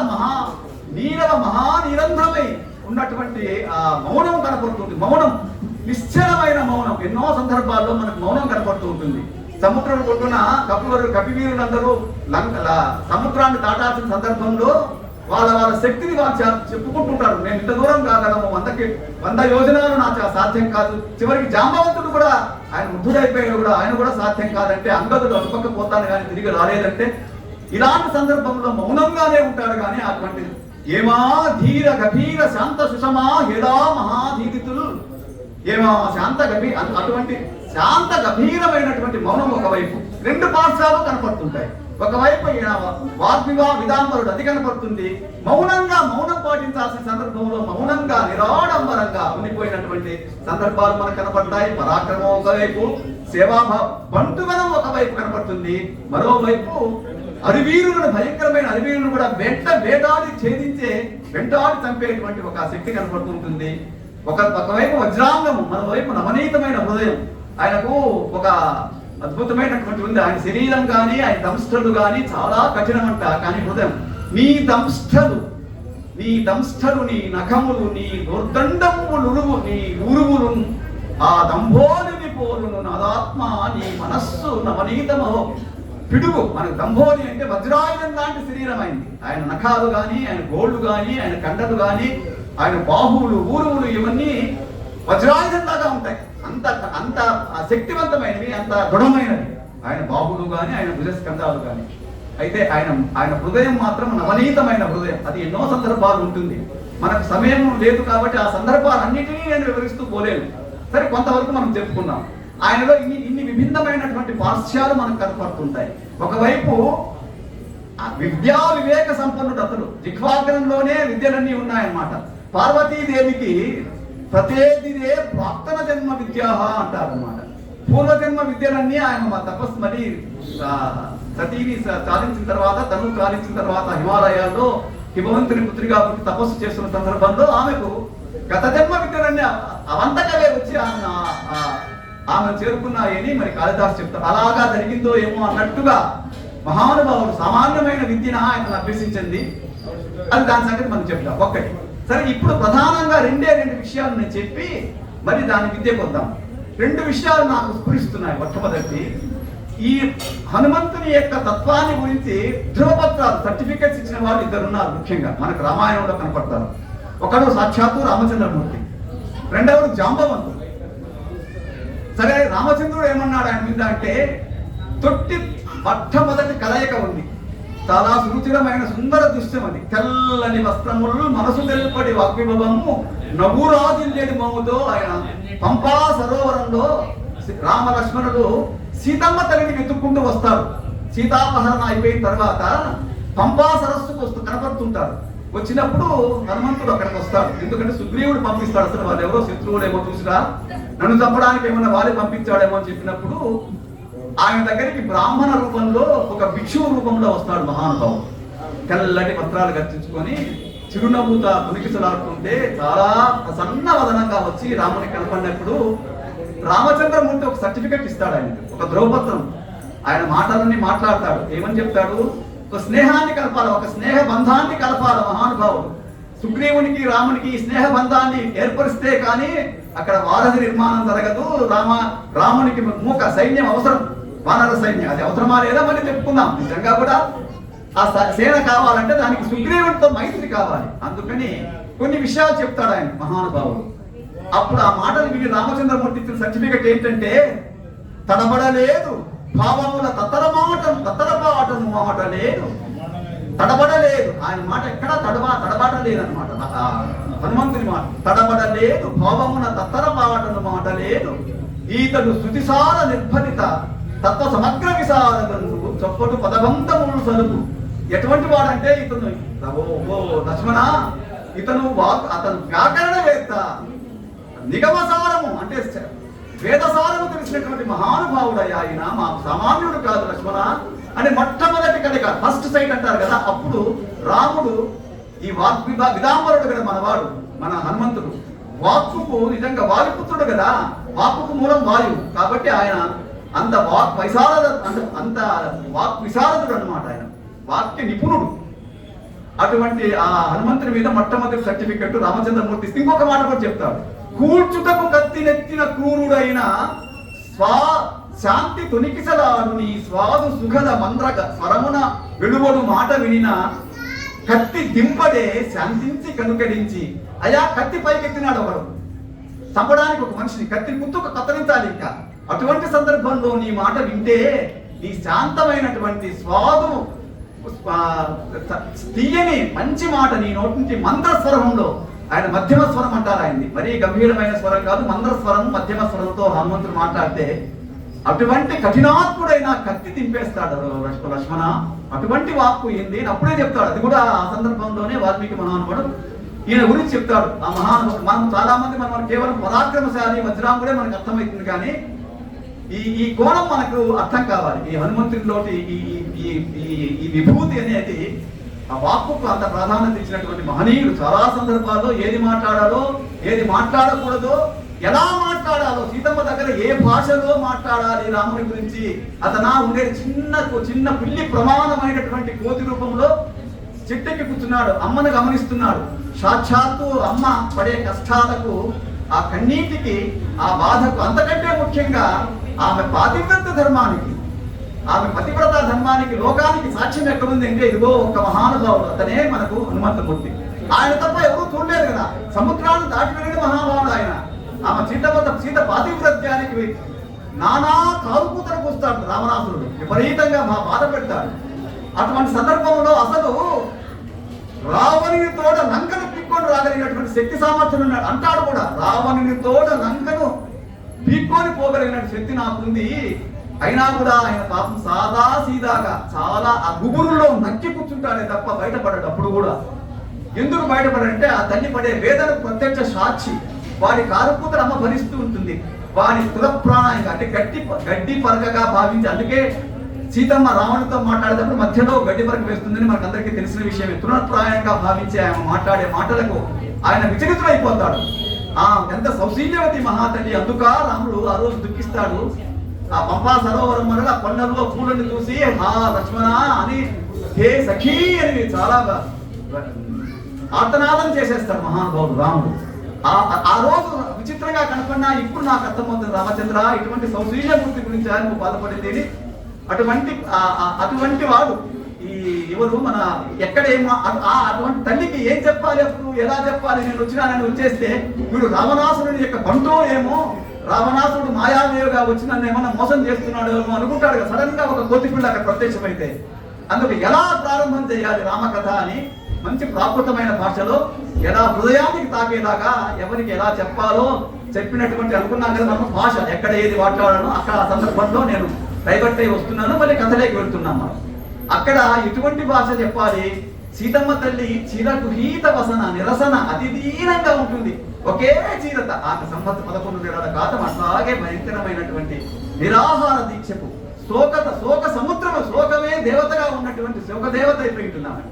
మహానిరంధ్రమై ఉన్నటువంటి ఆ మౌనం కనపడుతుంది. మౌనం, నిశ్చలమైన మౌనం. ఎన్నో సందర్భాల్లో మనకు మౌనం కనపడుతూ ఉంటుంది. సముద్రం కొట్టున కపివీరులందరూ సముద్రాన్ని దాటాల్సిన సందర్భంలో వాళ్ళ శక్తిని వాళ్ళు చెప్పుకుంటుంటారు. నేను ఇంత దూరం కాగలము, 100 యోజనాలు నాకు సాధ్యం కాదు. చివరికి జాంబవంతుడు కూడా ఆయన వృద్ధుడైపోయాడు కూడా, ఆయన కూడా సాధ్యం కాదంటే, అంగదుడు అటుపక్క పోతాను కానీ తిరిగి రాలేదంటే, ఇలాంటి సందర్భంలో మౌనంగానే ఉంటాడు. కానీ అటువంటి ఏమా ధీర గభీర శాంత సుషమా హేడా మహాధీరితులు, ఏమా శాంత అటువంటి శాంత గభీరమైనటువంటి మౌనం ఒకవైపు. రెండు పార్శ్వాలు కనపడుతుంటాయి. ఒకవైపు విదాంబరుడు అది కనపడుతుంది. మౌనం పాటించాల్సిన సందర్భంలో మౌనంగా నిరాడంబరంగా ఉండిపోయినటువంటి సందర్భాలు మనకు కనపడతాయి. పరాక్రమం ఒకవైపు, సేవాభావం బంటుగనం ఒకవైపు కనపడుతుంది. మరోవైపు భయంకరమైన అరివీరులను కూడా వేటాడి చంపేటువంటి ఒక శక్తి కనపడుతుంటుంది. ఒకవైపు వజ్రాంగము, మరోవైపు నవనీతమైన హృదయం. ఆయనకు ఒక అద్భుతమైనటువంటి ఉంది. ఆయన శరీరం కానీ ఆయన దంష్టలు కానీ చాలా కఠినమంట, కానీ హృదయం నీ దంష్టలు నీ నఖములు నీ దుర్దండములురువు నీ ఉరువులు ఆ దంభోని పోలును నాదాత్మ నీ మనస్సు నవనీతమో పిడుగు. మనకు దంభోని అంటే వజ్రాయుధం లాంటి శరీరం అయింది. ఆయన నఖాలు కానీ ఆయన గోళ్ళు కానీ ఆయన కండలు కానీ ఆయన బాహువులు ఊరువులు ఇవన్నీ వజ్రాయుధం లాగా ఉంటాయి. అంత అంత శక్తివంతమైనవి, అంత దృఢమైనవి ఆయన బాహువులు కానీ ఆయన భుజస్కంధాలు కానీ. అయితే ఆయన హృదయం మాత్రం నవనీతమైన హృదయం. అది ఎన్నో సందర్భాలు ఉంటుంది. మనకు సమయం లేదు కాబట్టి ఆ సందర్భాలన్నిటినీ నేను వివరిస్తూ పోలేను. సరే, కొంతవరకు మనం చెప్పుకున్నాం. ఆయనలో ఇన్ని విభిన్నమైనటువంటి పార్శ్యాలు మనకు కనపడుతుంటాయి. ఒకవైపు విద్యా వివేక సంపన్నుడు అతడు, జిహ్వాగ్రంలోనే విద్యలన్నీ ఉన్నాయన్నమాట. పార్వతీదేవికి ప్రతేదిదే ప్రాక్తన జన్మ విద్యా అంటారన్నమాట. పూర్వజన్మ విద్యలన్నీ ఆయన తపస్సు మరి సతీని సాధించిన తర్వాత, తను సాధించిన తర్వాత హిమాలయాల్లో హిమవంతుని పుత్రిగా పుట్టి తపస్సు చేస్తున్న సందర్భంలో ఆమెకు గత జన్మ విద్యలన్నీ అవంతకలే వచ్చి ఆమె చేరుకున్నాయని మరి కాళిదాసు చెప్తారు. అలాగా జరిగిందో ఏమో అన్నట్టుగా మహానుభావుడు సామాన్యమైన విద్యను ఆయన అభ్యసించింది. అది దాని సంగతి మనం చెప్తాం. ఒక్కటి సరే, ఇప్పుడు ప్రధానంగా రెండు విషయాలు నేను చెప్పి మరి దాని విద్యకు వద్దాం. రెండు విషయాలు నాకు స్ఫురిస్తున్నాయి. మొట్టమొదటి, ఈ హనుమంతుని యొక్క తత్వాన్ని గురించి ధ్రువపత్రాలు సర్టిఫికెట్స్ ఇచ్చిన వాళ్ళు ఇద్దరు ఉన్నారు. ముఖ్యంగా మనకు రామాయణంలో కనపడతారు. ఒకడు సాక్షాత్తు రామచంద్రమూర్తి, రెండవడు జాంబవంతుడు. సరే, రామచంద్రుడు ఏమన్నాడు ఆయన మీద అంటే, మొట్టమొదటి కలయిక ఉంది. చాలా సురుచిరమైన సుందర దృశ్యం అది. తెల్లని వస్త్రములు మనసు తెల్పడి వాగ్విభవము నవ్వురాజిల్లేడి మోముతో ఆయన పంపా సరోవరంలో రామ లక్ష్మణుడు సీతమ్మ తల్లిని వెతుక్కుంటూ వస్తారు. సీతాపహరణ అయిపోయిన తర్వాత పంపా సరస్సుకు కనపడుతుంటారు. వచ్చినప్పుడు హనుమంతుడు అక్కడికి వస్తాడు. ఎందుకంటే సుగ్రీవుడు పంపిస్తాడు. అసలు వాళ్ళు ఎవరో శత్రువుడేమో చూసిరా, నన్ను చంపడానికి ఏమన్నా వారే పంపించాడేమో అని చెప్పినప్పుడు ఆయన దగ్గరికి బ్రాహ్మణ రూపంలో ఒక భిక్షువు రూపంలో వస్తాడు మహానుభావుడు. తెల్లటి వస్త్రాలు కట్టించుకొని చిరునవ్వుత పునికిసలాడుతుంటే చాలా ప్రసన్న వదనంగా వచ్చి రాముని కనపడినప్పుడు రామచంద్రమూర్తి ఒక సర్టిఫికెట్ ఇస్తాడు ఆయనకి, ఒక ధ్రువపత్రం. ఆయన మాటలన్నీ మాట్లాడతాడు. ఏమని చెప్తాడు? ఒక స్నేహాన్ని కలపాలి, ఒక స్నేహ బంధాన్ని కలపాలి మహానుభావుడు. సుగ్రీవునికి రామునికి స్నేహ బంధాన్ని ఏర్పరిస్తే కానీ అక్కడ వారధి నిర్మాణం జరగదు. రామునికి మూక సైన్యం అవసరం, వానర సైన్యం. అది అవసరమా లేదా మళ్ళీ చెప్పుకుందాం. నిజంగా కూడా ఆ సేన కావాలంటే దానికి సుగ్రీవునితో మైత్రి కావాలి. అందుకని కొన్ని విషయాలు చెప్తాడు ఆయన మహానుభావుడు. అప్పుడు ఆ మాటలు విని రామచంద్రమూర్తి ఇచ్చిన సర్టిఫికెట్ ఏంటంటే, తడబడలేదు భావముల తత్తరపాటను మాట లేదు, తడబడలేదు. ఆయన మాట ఎక్కడా తడబడలేదు అనమాట. హనుమంతుని మాట తడబడలేదు, భావమున తత్తరపాటను మాట లేదు. ఈతడు శృతిసార నిర్భరిత తత్వ సమగ్ర విసారగందు చొప్పటు పదబంధములు సలుపు. ఎటువంటి వాడంటే ఇతను లక్ష్మణ, అతను వ్యాకరణవేత్త, నిగమసారము అంటే వేదసారము తెలిసినటువంటి మహానుభావుడయ్యా. ఆయన మా సామాన్యుడు కాదు లక్ష్మణ అని మొట్టమొదటి కనుక ఫస్ట్ సైట్ అంటారు కదా. అప్పుడు రాముడు ఈ విదాంబరుడు కదా మనవాడు, మన హనుమంతుడు. వాక్కుకు నిజంగా వాయుపుత్రుడు కదా, వాక్కుకు మూలం వాయువు. కాబట్టి ఆయన అంత వాక్ విశారదుడు అనమాట. ఆయన వాక్య నిపుణుడు. అటువంటి ఆ హనుమంతుని మీద మొట్టమొదటి సర్టిఫికెట్ రామచంద్రమూర్తి ఇస్తే ఇంకొక మాట కూడా చెప్తాడు. కూర్చుటకు కత్తినెత్తిన క్రూరుడైన శాంతి తొనికిసలాడు నీ స్వాదు సుఖద మంద్రగ స్వరమున వెలువడు మాట వినిన కత్తి దింపడే శాంతించి కనుకరించి. అయా కత్తి పైకెత్తినాడు ఒకడు, చంపడానికి ఒక మనిషిని కత్తిని గుర్తుకు కత్తిరించాలి. ఇంకా అటువంటి సందర్భంలో నీ మాట వింటే నీ శాంతమైనటువంటి స్వాదు తీయని మంచి మాట నీ నోటి నుంచి మంత్రస్వరంలో, ఆయన మధ్యమ స్వరం అంటారు ఆయన్ని, మరీ గంభీరమైన స్వరం కాదు, మంత్రస్వరం మధ్యమ స్వరంతో హనుమంతుడు మాట్లాడితే అటువంటి కఠినాత్ముడైన కత్తి తింపేస్తాడు లక్ష్మణ. అటువంటి వాక్కు ఏంది అప్పుడే చెప్తాడు. అది కూడా ఆ సందర్భంలోనే వాల్మీకి మహానుభావుడు ఈయన గురించి చెప్తాడు. ఆ మహానుభావుడు మనం చాలా మంది మనం కేవలం పరాక్రమశాలి వజ్రాంగుడే మనకు అర్థమవుతుంది, కానీ ఈ కోణం మనకు అర్థం కావాలి. ఈ హనుమంతుడిలోటి ఈ విభూతి అనేది ఆ వాక్కుకు అంత ప్రాధాన్యత ఇచ్చినటువంటి మహనీయుడు. చాలా సందర్భాల్లో ఏది మాట్లాడాలో ఏది మాట్లాడకూడదో ఎలా మాట్లాడాలో, సీతమ్మ దగ్గర ఏ భాషలో మాట్లాడాలి రాముని గురించి, అతనా ఉండేది చిన్న పిల్లి ప్రమాణమైనటువంటి కోతి రూపంలో చెట్టుకి కూర్చున్నాడు, అమ్మను గమనిస్తున్నాడు. సాక్షాత్తు అమ్మ పడే కష్టాలకు, ఆ కన్నీటికి, ఆ బాధకు, అంతకంటే ముఖ్యంగా ఆమె పాతివ్రత ధర్మానికి, ఆమె పతివ్రత ధర్మానికి లోకానికి సాక్ష్యం ఎక్కడుంది అంటే ఇదిగో ఒక మహానుభావుడు, అతనే మనకు హనుమంతమూర్తి. ఆయన తప్ప ఎవరూ చూడలేదు కదా, సముద్రాన్ని దాటి వెళ్ళిన మహానుభావుడు ఆయన. ఆమె సీత పాతివ్రత్యానికి నానా కారుకూతలు కూస్తాడు రావణాసురుడు, విపరీతంగా బాధ పెడతాడు. అటువంటి సందర్భంలో అసలు రావణుని తోడ లంకను పీక్కొని రాగలిగినటువంటి శక్తి సామర్థ్యం ఉన్నాడు అంటాడు కూడా. రావణుని తోడ లంకను పీక్కొని పోగలిగిన శక్తి నాకుంది. అయినా కూడా ఆయన పాపం సాదా సీదాగా చాలా ఆ గుబురులో నక్కి కూర్చుంటాడే తప్ప బయటపడ్డాడు. అప్పుడు కూడా ఎందుకు బయటపడంటే ఆ తల్లి పడే వేదన ప్రత్యక్ష సాక్షి. వాడి కారుకూతలు అమ్మ భరిస్తూ ఉంటుంది. వాడి తులప్రాణాయంగా అంటే గడ్డి పరకగా భావించి, అందుకే సీతమ్మ రావణుతో మాట్లాడేటప్పుడు మధ్యలో గడ్డి పరక వేస్తుందని మనకు అందరికీ తెలిసిన విషయమే. తృణప్రాయంగా భావించి ఆయన మాట్లాడే మాటలకు ఆయన విచలితులైపోతాడు. ఎంత సౌశీల్యవతి మహాతల్లి, అందుక రాముడు ఆ రోజు దుఃఖిస్తాడు. ఆ పంపా సరోవరం వల్ల ఆ కొండల్లో పూలను చూసి హా లక్ష్మణ అని, హే సఖీ అని చాలా ఆర్తనాదం చేసేస్తాడు మహానుభావుడు రాముడు. ఆ రోజు విచిత్రంగా కనపడినా ఇప్పుడు నాకు అర్థమవుతుంది, రామచంద్ర ఇటువంటి సౌశీల్యమూర్తి గురించి ఆయన బాధపడింది. అటువంటి వాడు ఈ ఎవరు మన ఎక్కడ అటువంటి తల్లికి ఏం చెప్పాలి, అప్పుడు ఎలా చెప్పాలి, నేను వచ్చినానని వచ్చేస్తే వీడు రావణాసురుడి యొక్క బంటో ఏమో, రావణాసురుడు మాయాదేవిగా వచ్చి నన్ను ఏమన్నా మోసం చేస్తున్నాడు ఏమో అనుకుంటాడు కదా. సడన్ గా ఒక కోతిపిల్ల అక్కడ ప్రత్యక్షమైతే అందుకు ఎలా ప్రారంభం చేయాలి రామకథ అని మంచి ప్రాకృతమైన భాషలో ఎలా హృదయానికి తాకేలాగా ఎవరికి ఎలా చెప్పాలో చెప్పినటువంటి అనుకున్నాం కదా మనం. భాష ఎక్కడ ఏది మాట్లాడానో అక్కడ ఆ సందర్భంలో నేను డైవర్ట్ అయి వస్తున్నాను, మళ్ళీ కథలోకి వెళ్తున్నాం మనం. అక్కడ ఎటువంటి భాష చెప్పాలి? సీతమ్మ తల్లి చిరకుహీత వసన నిరసన అతి దీనంగా ఉంటుంది. ఒకే చీరత ఆమె 11 నెలల కాలం అట్లాగే భయంకరమైనటువంటి నిరాహార దీక్షకు శోక సముద్రము, శోకమే దేవతగా ఉన్నటువంటి శోక దేవత అయిపోయింటున్నాము.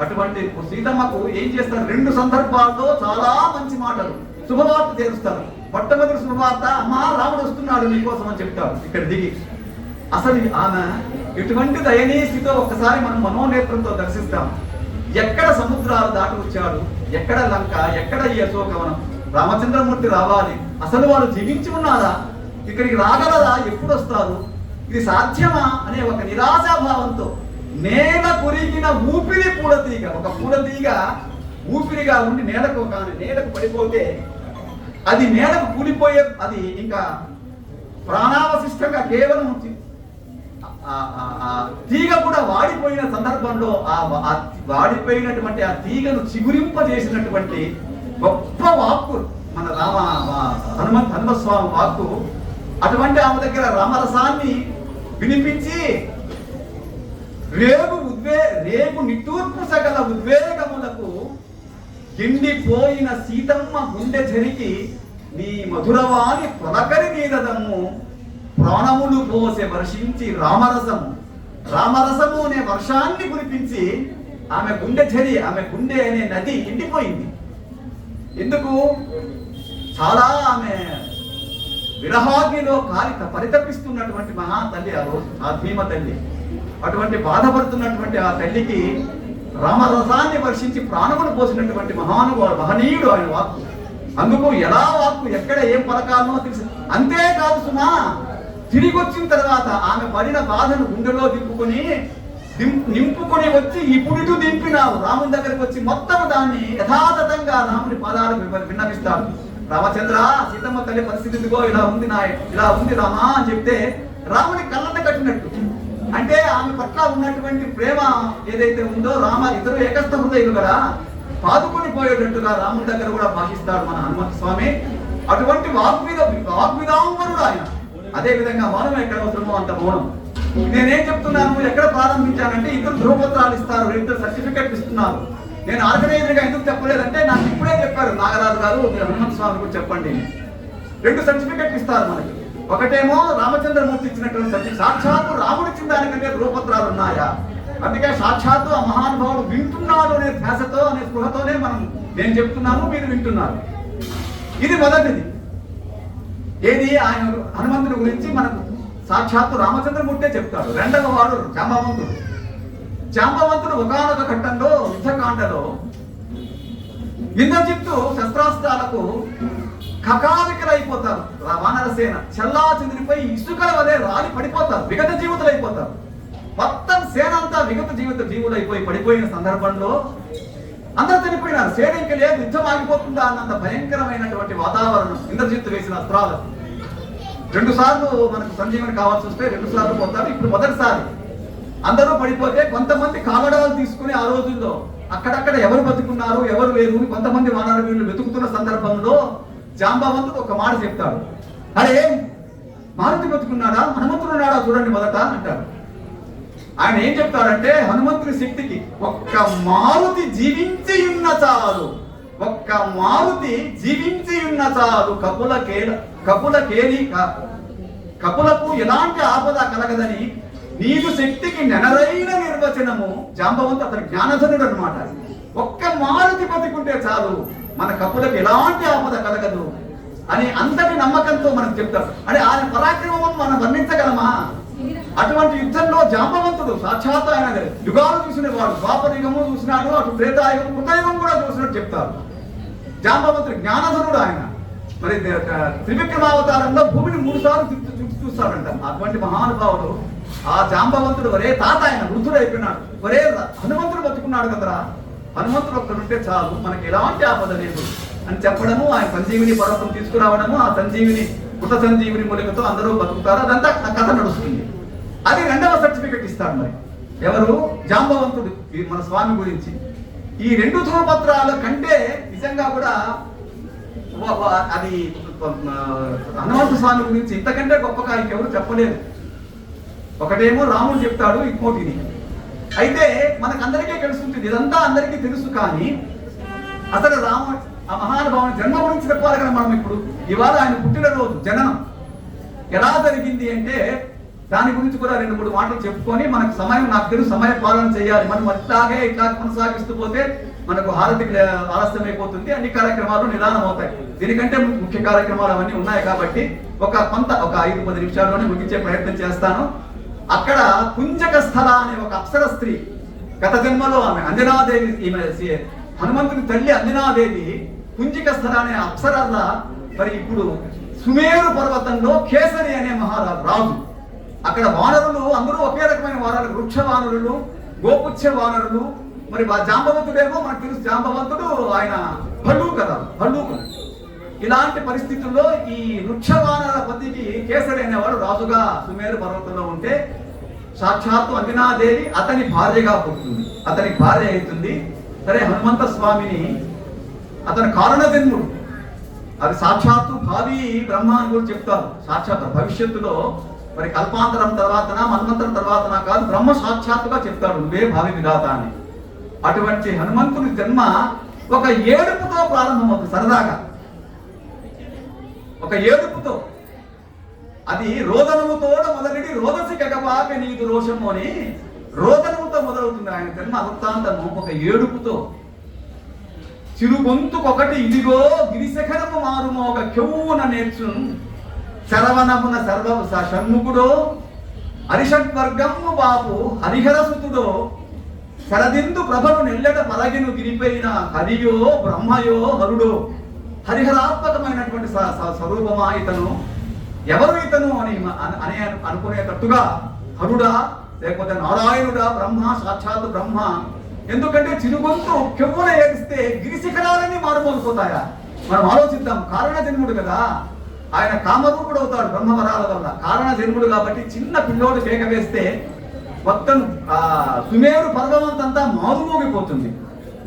అటువంటి సీతమ్మకు ఏం చేస్తారు, 2 సందర్భాల్లో చాలా మంచి మాటలు శుభవార్త చేరుస్తారు. మొట్టమొదటి శుభవార్త, అమ్మా రాముడు వస్తున్నాడు నీకోసం అని చెప్తాడు ఇక్కడ దిగి. అసలు ఆమె ఇటువంటి దయనీయ స్థితిలో ఒక్కసారి మనం మనోనేత్రంతో దర్శిస్తాం. ఎక్కడ సముద్రాలు దాటి వచ్చాడు, ఎక్కడ లంక, ఎక్కడ ఈ అశోకవనం, రామచంద్రమూర్తి రావాలి, అసలు వారు జీవించి ఉన్నారా, ఇక్కడికి రాగలరా, ఎప్పుడు వస్తారు, ఇది సాధ్యమా అనే ఒక నిరాశాభావంతో నేల కొరిగిన ఊపిరి పూడతీగ, ఒక పూడతీగ ఊపిరిగా ఉండి నేలకు పడిపోతే అది నేలకు కూలిపోయే, అది ఇంకా ప్రాణావశిష్టంగా కేవలం తీగ కూడా వాడిపోయిన సందర్భంలో ఆ వాడిపోయినటువంటి ఆ తీగను చిగురింపజేసినటువంటి గొప్ప వాక్కు మన హనుమస్వామి వాక్కు. అటువంటి ఆమె దగ్గర రామరసాన్ని వినిపించి రేపు నిట్టూర్పు సకల ఉద్వేగములకు ఎండిపోయిన సీతమ్మ గుండె జరిగి నీ మధురవాణి పొలకరి నీరదమ్ము ప్రాణములు పోసే వర్షించి రామరసము అనే వర్షాన్ని కురిపించి ఆమె గుండె అనే నది ఎండిపోయింది. ఎందుకు? చాలా ఆమె విరహాగ్నిలో పరితపిస్తున్నటువంటి మహా తల్లి ఆ రోజు, ఆ భీమ తల్లి. అటువంటి బాధపడుతున్నటువంటి ఆ తల్లికి రామరసాన్ని వర్షించి ప్రాణములు పోసినటువంటి మహనీయుడు ఆయన వాక్కు. అందుకు ఎలా వాక్కు ఎక్కడ ఏం పలకాలనో తెలుసు. అంతేకాదు సుమా, తిరిగి వచ్చిన తర్వాత ఆమె పడిన బాధను గుండెలో నింపుకొని వచ్చి ఇప్పుడు దింపినావు రాముని దగ్గరికి వచ్చి మొత్తం దాన్ని యథాతథంగా రాముని పాదాలకు విన్నవిస్తాడు. రామచంద్ర, సీతమ్మ తల్లి పరిస్థితి ఇదిగో ఇలా ఉంది రామా అని చెప్తే రాముని కళ్ళన్న కట్టినట్టు, అంటే ఆమె పట్ల ఉన్నటువంటి ప్రేమ ఏదైతే ఉందో ఇద్దరు ఏకస్థ హృదయులు కదా, పాదుకొని పోయేటట్టుగా రాముని దగ్గర కూడా భాషిస్తాడు మన హనుమంత స్వామి. అటువంటి వాగ్విదాంబరుడు ఆయన. అదే విధంగా మౌనం ఎక్కడ అవసరమో అంత మౌనం. నేనేం చెప్తున్నాను, ఎక్కడ ప్రారంభించానంటే 2 ధ్రువపత్రాలు ఇస్తారు, 2 సర్టిఫికెట్లు ఇస్తున్నారు. నేను ఆర్గనైజర్గా ఎందుకు చెప్పలేదంటే నాకు ఇప్పుడే చెప్పారు నాగరాజు గారు, మీరు హనుమంత స్వామి కూడా చెప్పండి. 2 సర్టిఫికెట్లు ఇస్తారు మనకి. ఒకటేమో రామచంద్రమూర్తి ఇచ్చినటువంటి సర్టిఫికెట్, సాక్షాత్తు రాముడు ఇచ్చిన దానికంటే ధ్రువపత్రాలు ఉన్నాయా, అందుకే సాక్షాత్తు ఆ మహానుభావుడు వింటున్నాడు అనే ధ్యాసతో అనే స్పృహతోనే నేను చెప్తున్నాను, మీరు వింటున్నారు. ఇది మొదటిది. ఏది ఆయన హనుమంతుడి గురించి మనకు సాక్షాత్తు రామచంద్రమూర్తే చెప్తాడు. రెండవ వాడు జాంబవంతుడు. జాంబవంతుడు ఒకానొక ఘట్టంలో యుద్ధకాండలో ఇంద్రజిత్తు శస్త్రాస్త్రాలకు కకావికలైపోతారు. వానరసేన చల్లా చెదిరిపోయి ఇసుకల వలె రాలి పడిపోతారు, విగత జీవితులైపోతారు. మొత్తం సేన అంతా విగత జీవులైపోయి పడిపోయిన సందర్భంలో అందరూ చనిపోయినారు. సేన ఇంక లేదు, యుద్ధం ఆగిపోతుందా అన్నంత భయంకరమైనటువంటి వాతావరణం ఇంద్రజిత్తు వేసిన అస్త్రాలు. 2 సార్లు మనకు సంజీవని కావాల్సి వస్తే 2 సార్లు పోతారు. ఇప్పుడు మొదటిసారి అందరూ పడిపోతే కొంతమంది కాగడాలు తీసుకుని ఆ రోజుల్లో అక్కడక్కడ ఎవరు బతుకున్నారు ఎవరు లేరు కొంతమంది వానర వీళ్ళు వెతుకుతున్న సందర్భంలో జాంబవంతుడు ఒక మాట చెప్తాడు. అరే మారుతి బతుకున్నాడా, హనుమంతుడు ఉన్నాడా చూడండి మొదట అంటాడు. ఆయన ఏం చెప్తాడంటే హనుమంతుడి శక్తికి ఒక్క మారుతి జీవించి ఉన్న చాలు, ఒక్క మారుతి జీవించి ఉన్న చాలు, కపులకు ఎలాంటి ఆపద కలగదని నీకు శక్తికి నెనరైన నిర్వచనము. జాంబవంతు అతని జ్ఞానధనుడు అనమాట. ఒక్క మారుతి బతికుంటే చాలు, మన కపులకు ఎలాంటి ఆపద కలగదు అని అంతటి నమ్మకంతో మనకు చెప్తాడు. అంటే ఆయన పరాక్రమం మనం వర్ణించగలమా? అటువంటి యుద్ధంలో జాంబవంతుడు సాక్షాత్ ఆయన యుగాలు చూసిన వాడు, ద్వాపర యుగము చూసినాడు, అటు త్రేతాయుగం కృతయుగం కూడా చూసినట్టు చెప్తారు. జాంబవంతుడు జ్ఞానధనుడు ఆయన. మరి త్రివిక్రమావతారంలో భూమిని 3 సార్లు చూస్తాడంట. అటువంటి మహానుభావుడు ఆ జాంబవంతుడు ఒరే తాత, ఆయన వృద్ధుడు అయిపోయినాడు, ఒరే హనుమంతుడు బతుకున్నాడు కదరా, హనుమంతుడు ఒక్కడుంటే చాలు మనకి ఎలాంటి ఆపద లేదు అని చెప్పడము, ఆయన సంజీవిని పర్వతం తీసుకురావడము, ఆ సంజీవిని కృత సంజీవిని మూలికతో అందరూ బతుకుతారు. అదంతా ఆ కథ నడుస్తుంది. అది 2వ సర్టిఫికెట్ ఇస్తాడు. మరి ఎవరు? జాంబవంతుడు మన స్వామి గురించి. ఈ 2 ధ్రువపత్రాల కంటే నిజంగా కూడా అది హనుమంత స్వామి గురించి ఇంతకంటే గొప్పగా ఇంకెవరు చెప్పలేదు. ఒకటేమో రాముడు చెప్తాడు, ఇంకోటిని అయితే మనకందరికీ తెలుసుంటుంది. ఇదంతా అందరికీ తెలుసు. కానీ అసలు ఆ మహానుభావుని జన్మ గురించి చెప్పాలి కదా మనం. ఇప్పుడు ఇవాళ ఆయన పుట్టినరోజు జననం ఎలా జరిగింది అంటే దాని గురించి కూడా 2-3 మాటలు చెప్పుకొని మనకు సమయం, నాకు తెలుసు సమయ పాలన చేయాలి. మనం ఇట్లా కొనసాగిస్తూ పోతే మనకు హారతికి ఆలస్యమైపోతుంది. అన్ని కార్యక్రమాలు నిదానం అవుతాయి. దీనికంటే ముఖ్య కార్యక్రమాలు అవన్నీ ఉన్నాయి కాబట్టి ఒక 5-10 నిమిషాల్లోనే ముగించే ప్రయత్నం చేస్తాను. అక్కడ కుంజక స్థల అనే ఒక అప్సర స్త్రీ, గత జన్మలో ఆమె అంజనాదేవి, ఈమె హనుమంతుని తల్లి అంజనాదేవి కుంజిక స్థల అనే అప్సరల. మరి ఇప్పుడు సుమేరు పర్వతంలో కేసరి అనే రాజు, అక్కడ వానరులు అందరూ ఒకే రకమైన వానరులు, వృక్ష వానరులు, గోపుచ్చ వానరులు. మరి జాంబవంతుడేమో మనకు తెలుసు, జాంబవంతుడు ఆయన భల్లూకం. ఇలాంటి పరిస్థితుల్లో ఈ వృక్ష వానర పతికి కేసరి అనేవాడు రాజుగా సుమేరు పర్వతంలో ఉంటే సాక్షాత్తు అంజనాదేవి అతని భార్యగా పుడుతుంది, అతని భార్య అవుతుంది. సరే, హనుమంత స్వామిని అతని కారణ జన్ముడు, అది సాక్షాత్తు భావి బ్రహ్మ అని కూడా చెప్తారు. సాక్షాత్ భవిష్యత్తులో మరి కల్పాంతరం తర్వాతనా మన్వంతరం తర్వాతనా కాదు, బ్రహ్మ సాక్షాత్తుగా చెప్తాడు, నువ్వే భావి విధాత అని. అటువంటి హనుమంతుని జన్మ ఒక ఏడుపుతో ప్రారంభమవుతుంది. సరదాగా ఒక ఏడుపుతో, అది రోదనముతో మొదలెడి రోదసి కగపాక నీదు రోషము అని రోదనముతో మొదలవుతుంది ఆయన జన్మ వృత్తాంతము. ఒక ఏడుపుతో, చిరుగొంతుకొకటి ఇదిగో గిరిశఖరము మారుమోగ కెవ్వున నేర్చు శరవణమున సర్వ షణ్ముఖుడో హరిషడ్వర్గము బాపు హరిహరసుతుడో శరదిందు ప్రభను నెల్లట పలగిను గిరిపైన హరియో బ్రహ్మయో హరుడో. హరిహరాత్మకమైనటువంటి స్వరూపమా ఇతను, ఎవరు ఇతను అని అనుకునేటట్టుగా హరుడా లేకపోతే నారాయణుడా, బ్రహ్మ సాక్షాత్ బ్రహ్మ. ఎందుకంటే చిరుగొంతు కెవ్వున ఏడిస్తే గిరిశిఖరాలన్నీ మారుమోగిపోతాయా? మనం ఆలోచిద్దాం. కారణ జన్ముడు కదా ఆయన, కామరూపుడు అవుతాడు బ్రహ్మవరాల వల్ల. కారణ జన్ముడు కాబట్టి చిన్న పిల్లోడు కేక వేస్తే మొత్తం సుమేరు పర్వతంతా మారుమోగిపోతుంది.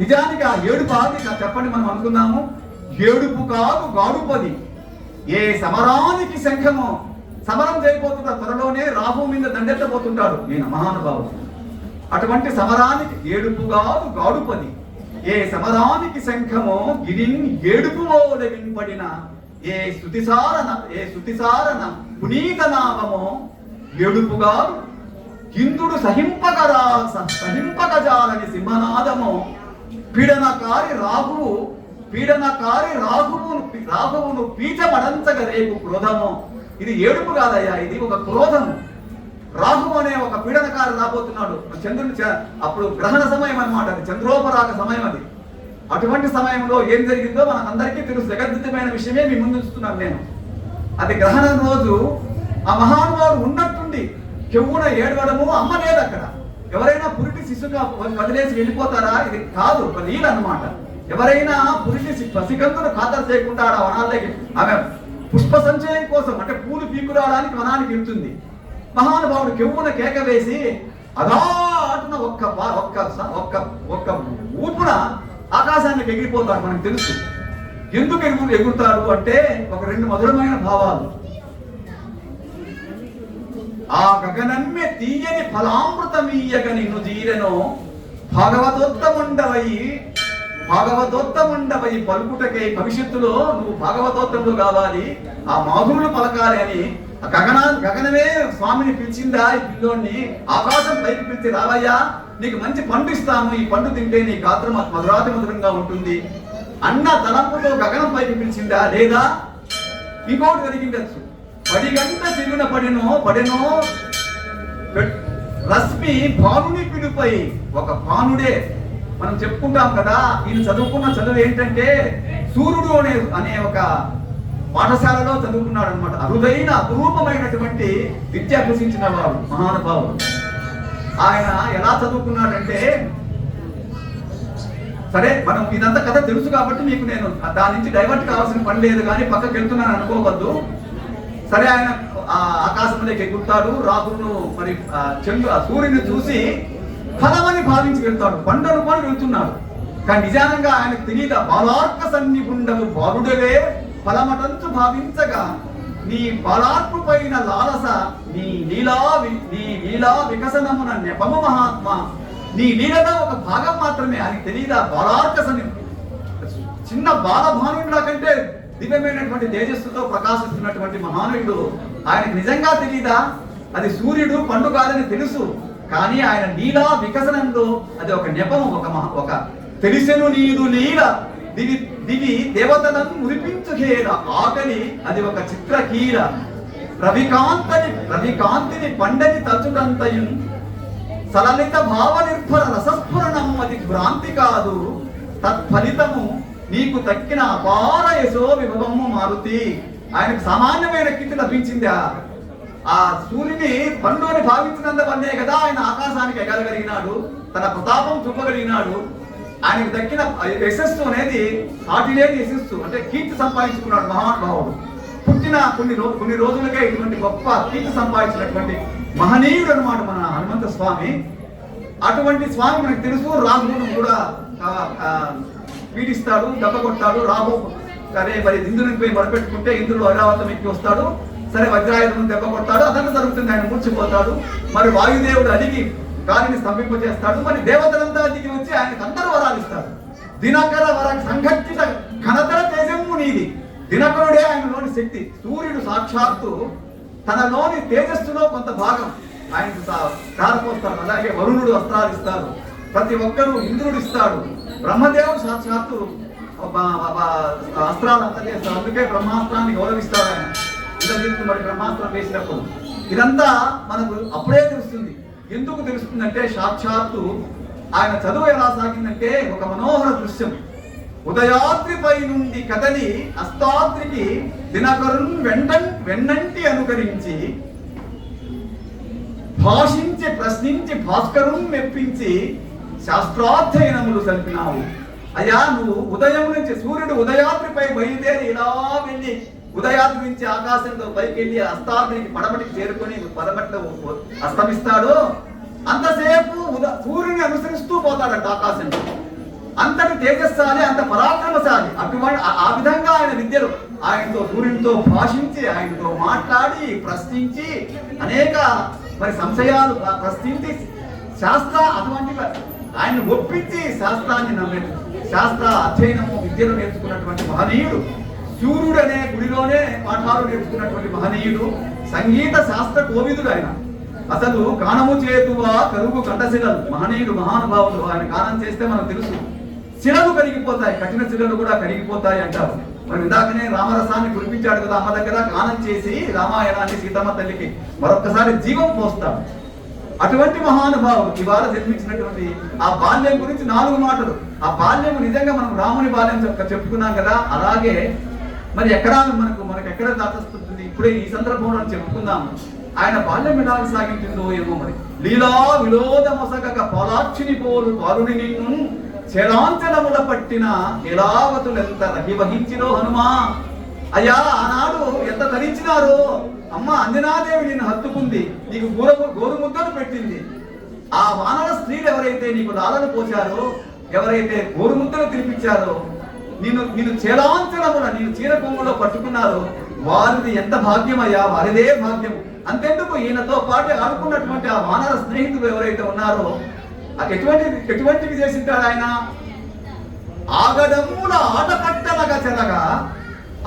నిజానికి ఆ ఏడుపు ఆగి చెప్పండి, మనం అనుకున్నాము ఏడుపు కాదు గాడుపది, ఏ సమరానికి శంఖమో. సమరం చేయబోతున్న త్వరలోనే రాహు మీద దండెత్తబోతుంటాడు నేను మహానుభావుడు. అటువంటి సమరానికి ఏడుపు కాదు గాడుపది, ఏ సమరానికి శంఖమో గిరిన్ ఏడుపు వినపడిన ఏ శృతిసారన పునీత నామమో ఏడుపు కాదు ఇంద్రుడు సహింపకజాలని సింహనాదమో. పీడనకారి రాహువు పీడనకారి రాఘవును పీఠమడంచగ రేపు క్రోధము. ఇది ఏడుపు కాదయ్యా, ఇది ఒక క్రోధము. రాహు అనే ఒక పీడనకారి రాబోతున్నాడు. చంద్రుని అప్పుడు గ్రహణ సమయం అన్నమాట, అది చంద్రోపరాగ సమయం. అది అటువంటి సమయంలో ఏం జరిగిందో మనకందరికీ తెలుసు. జగద్వితమైన విషయమే మీ ముందు ఉంచుతున్నాను నేను. అది గ్రహణం రోజు ఆ మహానుభావుడు ఉన్నట్టుండి చెవున ఏడవడము. అమ్మ లేదు అక్కడ. ఎవరైనా పురిటి శిశుగా వదిలేసి వెళ్ళిపోతారా? ఇది కాదు, ఒక లీల అన్నమాట. ఎవరైనా పురిటి పసికందును ఖాతరు చేయకుండా ఆడ వనాలకి ఆమె పుష్ప సంచయం కోసం, అంటే పూలు పీకురావడానికి వనానికి వెళ్తుంది. మహానుభావుడు కెవ్వున కేక వేసి అదాటున ఒక్క ఊపున ఆకాశానికి ఎగిరిపోతాడు. మనకు తెలుసు ఎందుకు ఎగురుతాడు అంటే ఒక రెండు మధురమైన భావాలు. ఆ గగనమ్మె తీయని ఫలామృతమీయగ నిన్ను జీరెనో భాగవతోత్తముండవై పలుకుటకై. భవిష్యత్తులో నువ్వు భాగవతోత్తములు కావాలి, ఆ మాధురులు పలకాలి అని గగనమే స్వామిని పిలిచిందా ఈ పిల్లోని. ఆకాశం పైకి పిలిచి రావయ్యా, నీకు మంచి పండు ఇస్తాము, ఈ పండు తింటే నీ గాత్రం మధురాతి మధురంగా ఉంటుంది అన్న తలంపుతో గగనం పైకి పిలిచిందా? లేదా ఇంకోటి జరిగిండొచ్చు. 10 గంట చెలున పడెనో రశ్మి భానుని పిలుపై. ఒక భానుడే మనం చెప్పుకుంటాం కదా. ఈయన చదువుకున్న చదువు ఏంటంటే సూర్యుడు అనే ఒక పాఠశాలలో చదువుకున్నాడు అనమాట. అరుదైన అపురూపమైనటువంటి విద్య అభ్యసించిన వాడు మహానుభావుడు. ఆయన ఎలా చదువుకున్నాడంటే, సరే మనం ఇదంతా కథ తెలుసు కాబట్టి మీకు నేను దాని నుంచి డైవర్ట్ కావాల్సిన పని లేదు, కానీ పక్కకి వెళ్తున్నాను అనుకోవద్దు. సరే, ఆయన ఆకాశంలోకి ఎగురుతాడు. రాహును మరి సూర్యుని చూసి ఫలమని భావించి వెళ్తాడు, పండు అనుకొని వెళ్తున్నాడు. కానీ నిజానంగా ఆయనకు తెలియదా, బాలార్క సన్నిపుండవు బాలుడవే ఫలమటంచు భావించగా నీ బాలార్పు పైన లాలస నీ లీలా వికసనమున నెపము మహాత్మ. నీ లీలలో ఒక భాగం మాత్రమే, ఆయనకు తెలియదా. బాలార్క చిన్న బాలభానుడిలా కంటే దివ్యమైనటువంటి తేజస్సుతో ప్రకాశిస్తున్నటువంటి మహానుడు. ఆయనకు నిజంగా తెలియదా అది సూర్యుడు పండు కాదని తెలుసు, కానీ ఆయన లీలా వికసనంలో అది ఒక నెపము, ఒక తెలిసెను నీదు లీల దివి దేవతలను మురిపించుకేల ఆకలి అది ఒక చిత్రకీల. రవికాంతిని పండని తలుచుటంతయు సలలిత భావ నిర్భర రసస్ఫురణం అది భ్రాంతి కాదు. తత్ఫలితము నీకు తక్కిన అపార యశో విభవము మారుతి. ఆయనకు సామాన్యమైన కీర్తి లభించిందా? ఆ సూర్యుని పండుని భావించినందువల్లే కదా ఆయన ఆకాశానికి ఎగరగలిగినాడు, తన ప్రతాపం చూపగలిగినాడు. ఆయనకు దక్కిన యశస్సు అనేది సాటిలేని యశస్సు, అంటే కీర్తి సంపాదించుకున్నాడు మహానుభావుడు. పుట్టిన కొన్ని రోజులకే ఇటువంటి గొప్ప కీర్తి సంపాదించినటువంటి మహనీయుడు అనమాట మన హనుమంత స్వామి. అటువంటి స్వామి మనకు తెలుసు. రాహువును కూడా పీడిస్తాడు, దెబ్బ కొట్టాడు. రాహు సరే మరి ఇంద్రుని పోయి మొరపెట్టుకుంటే ఇంద్రుడు ఐరావతం ఎక్కి వస్తాడు. సరే వజ్రాయుధం దెబ్బ కొడతాడు, అదంతా జరుగుతుంది. ఆయన మూర్చిపోతాడు. మరి వాయుదేవుడు అడిగి గాలిని స్తంభింపజేస్తాడు. మరి దేవతలంతా దిగి వచ్చి ఆయనకు అందరూ వరాలు ఇస్తాడు. దినకర వర సంఘటిత ఘనతర తేజము నీది. దినకరుడే ఆయనలోని శక్తి. సూర్యుడు సాక్షాత్తు తనలోని తేజస్సులో కొంత భాగం ఆయనకు ధారపోస్తాడు. అలాగే వరుణుడు అస్త్రాలు ఇస్తాడు. ప్రతి ఒక్కరూ ఇంద్రుడు ఇస్తాడు. బ్రహ్మదేవుడు సాక్షాత్తు అస్త్రాలు అంతా చేస్తాడు. అందుకే బ్రహ్మాస్త్రాన్ని గౌరవిస్తాడు ఆయన. ఇంద్రజిత్తు మరి బ్రహ్మాస్త్రం వేసినప్పుడు ఇదంతా మనకు అప్పుడే తెలుస్తుంది. ఎందుకు తెలుస్తుందంటే సాక్షాత్తు ఆయన చదువు ఎలా సాగిందంటే ఒక మనోహర దృశ్యం. ఉదయాద్రిపై నుండి కదలి అస్తాద్రికి దినకరున్ వెన్నంటి అనుకరించి భాషించి ప్రశ్నించి భాస్కరున్ మెప్పించి శాస్త్రాధ్యయనములు సల్పినావు. అయ్యా, నువ్వు ఉదయం నుంచి సూర్యుడు ఉదయాద్రిపై బయలుదేరి ఇలా వెళ్ళి ఉదయాద్రి నుంచి ఆకాశంలో పైకి వెళ్ళి అస్తాద్రికి పడమటికి చేరుకొని పడమటిలో అస్తమిస్తాడు. అంతసేపు సూర్యుని అనుసరిస్తూ పోతాడంట ఆకాశంలో. అంతటి తేజస్సాలి, అంత పరాక్రమశాలి. అటువంటి ఆ విధంగా ఆయన విద్యలు ఆయనతో సూర్యునితో భాషించి ఆయనతో మాట్లాడి ప్రశ్నించి అనేక మరి సంశయాలు ప్రశ్నించి శాస్త్ర అటువంటి ఆయన ఒప్పించి శాస్త్రాన్ని నమ్మేది, శాస్త్ర అధ్యయనము విద్యను నేర్చుకున్నటువంటి మహనీయుడు. సూర్యుడు అనే గుడిలోనే పాఠాలు నేర్చుకున్నటువంటి మహనీయుడు. సంగీత శాస్త్ర కోవిదుడు ఆయన. అసలు గానము చేతువా కరువు కంఠశిలలు. మహనీయుడు, మహానుభావుడు. ఆయన గానం చేస్తే మనకు తెలుసు. శిలలు కరిగిపోతాయి, కఠిన శిలలు కూడా కరిగిపోతాయి అంటారు. మరి ఇందాకనే రామరసాన్ని కురిపించాడు కదా అమ్మ దగ్గర, గానం చేసి రామాయణాన్ని సీతమ్మ తల్లికి మరొకసారి జీవం పోస్తాడు. అటువంటి మహానుభావుడు ఇవాళ జన్మించినటువంటి ఆ బాల్యం గురించి 4 మాటలు. ఆ బాల్యం నిజంగా మనం రాముని బాల్యం చెప్పుకున్నాం కదా, అలాగే మరి మనకు ఎక్కడ దాటొస్తుంది ఇప్పుడే ఈ సందర్భంలో చెప్పుకుందాము. ఆయన బాల్యం ఎలా సాగించిందో ఏమో మరి. లీలా విలోద మొసగక పాలాక్షిని పోలు పారుని నిన్ను చరాంచలముల పట్టిన ఎలావతులెంత రహివహించినో హనుమా. అయ్యా ఆనాడు ఎంత ధరించినారో, అమ్మ అంజనాదేవి నిన్ను హత్తుకుంది, నీకు గోరు ముద్దలు పెట్టింది. ఆ వానర స్త్రీలు ఎవరైతే నీకు లాలను పోశారో, ఎవరైతే గోరు ముద్దలు తినిపించారో, నిన్ను చేలాంచలముల నేను చీర కొంగులో పట్టుకున్నారో వారిది ఎంత భాగ్యమయ్యా, వారిదే భాగ్యం. అంతెందుకు ఈయనతో పాటు ఆడుకున్నటువంటి ఆ వానర స్నేహితులు ఎవరైతే ఉన్నారో ఎటువంటివి చేసింటాడు ఆయన. ఆగడముల ఆట పట్టనగా చెరగా,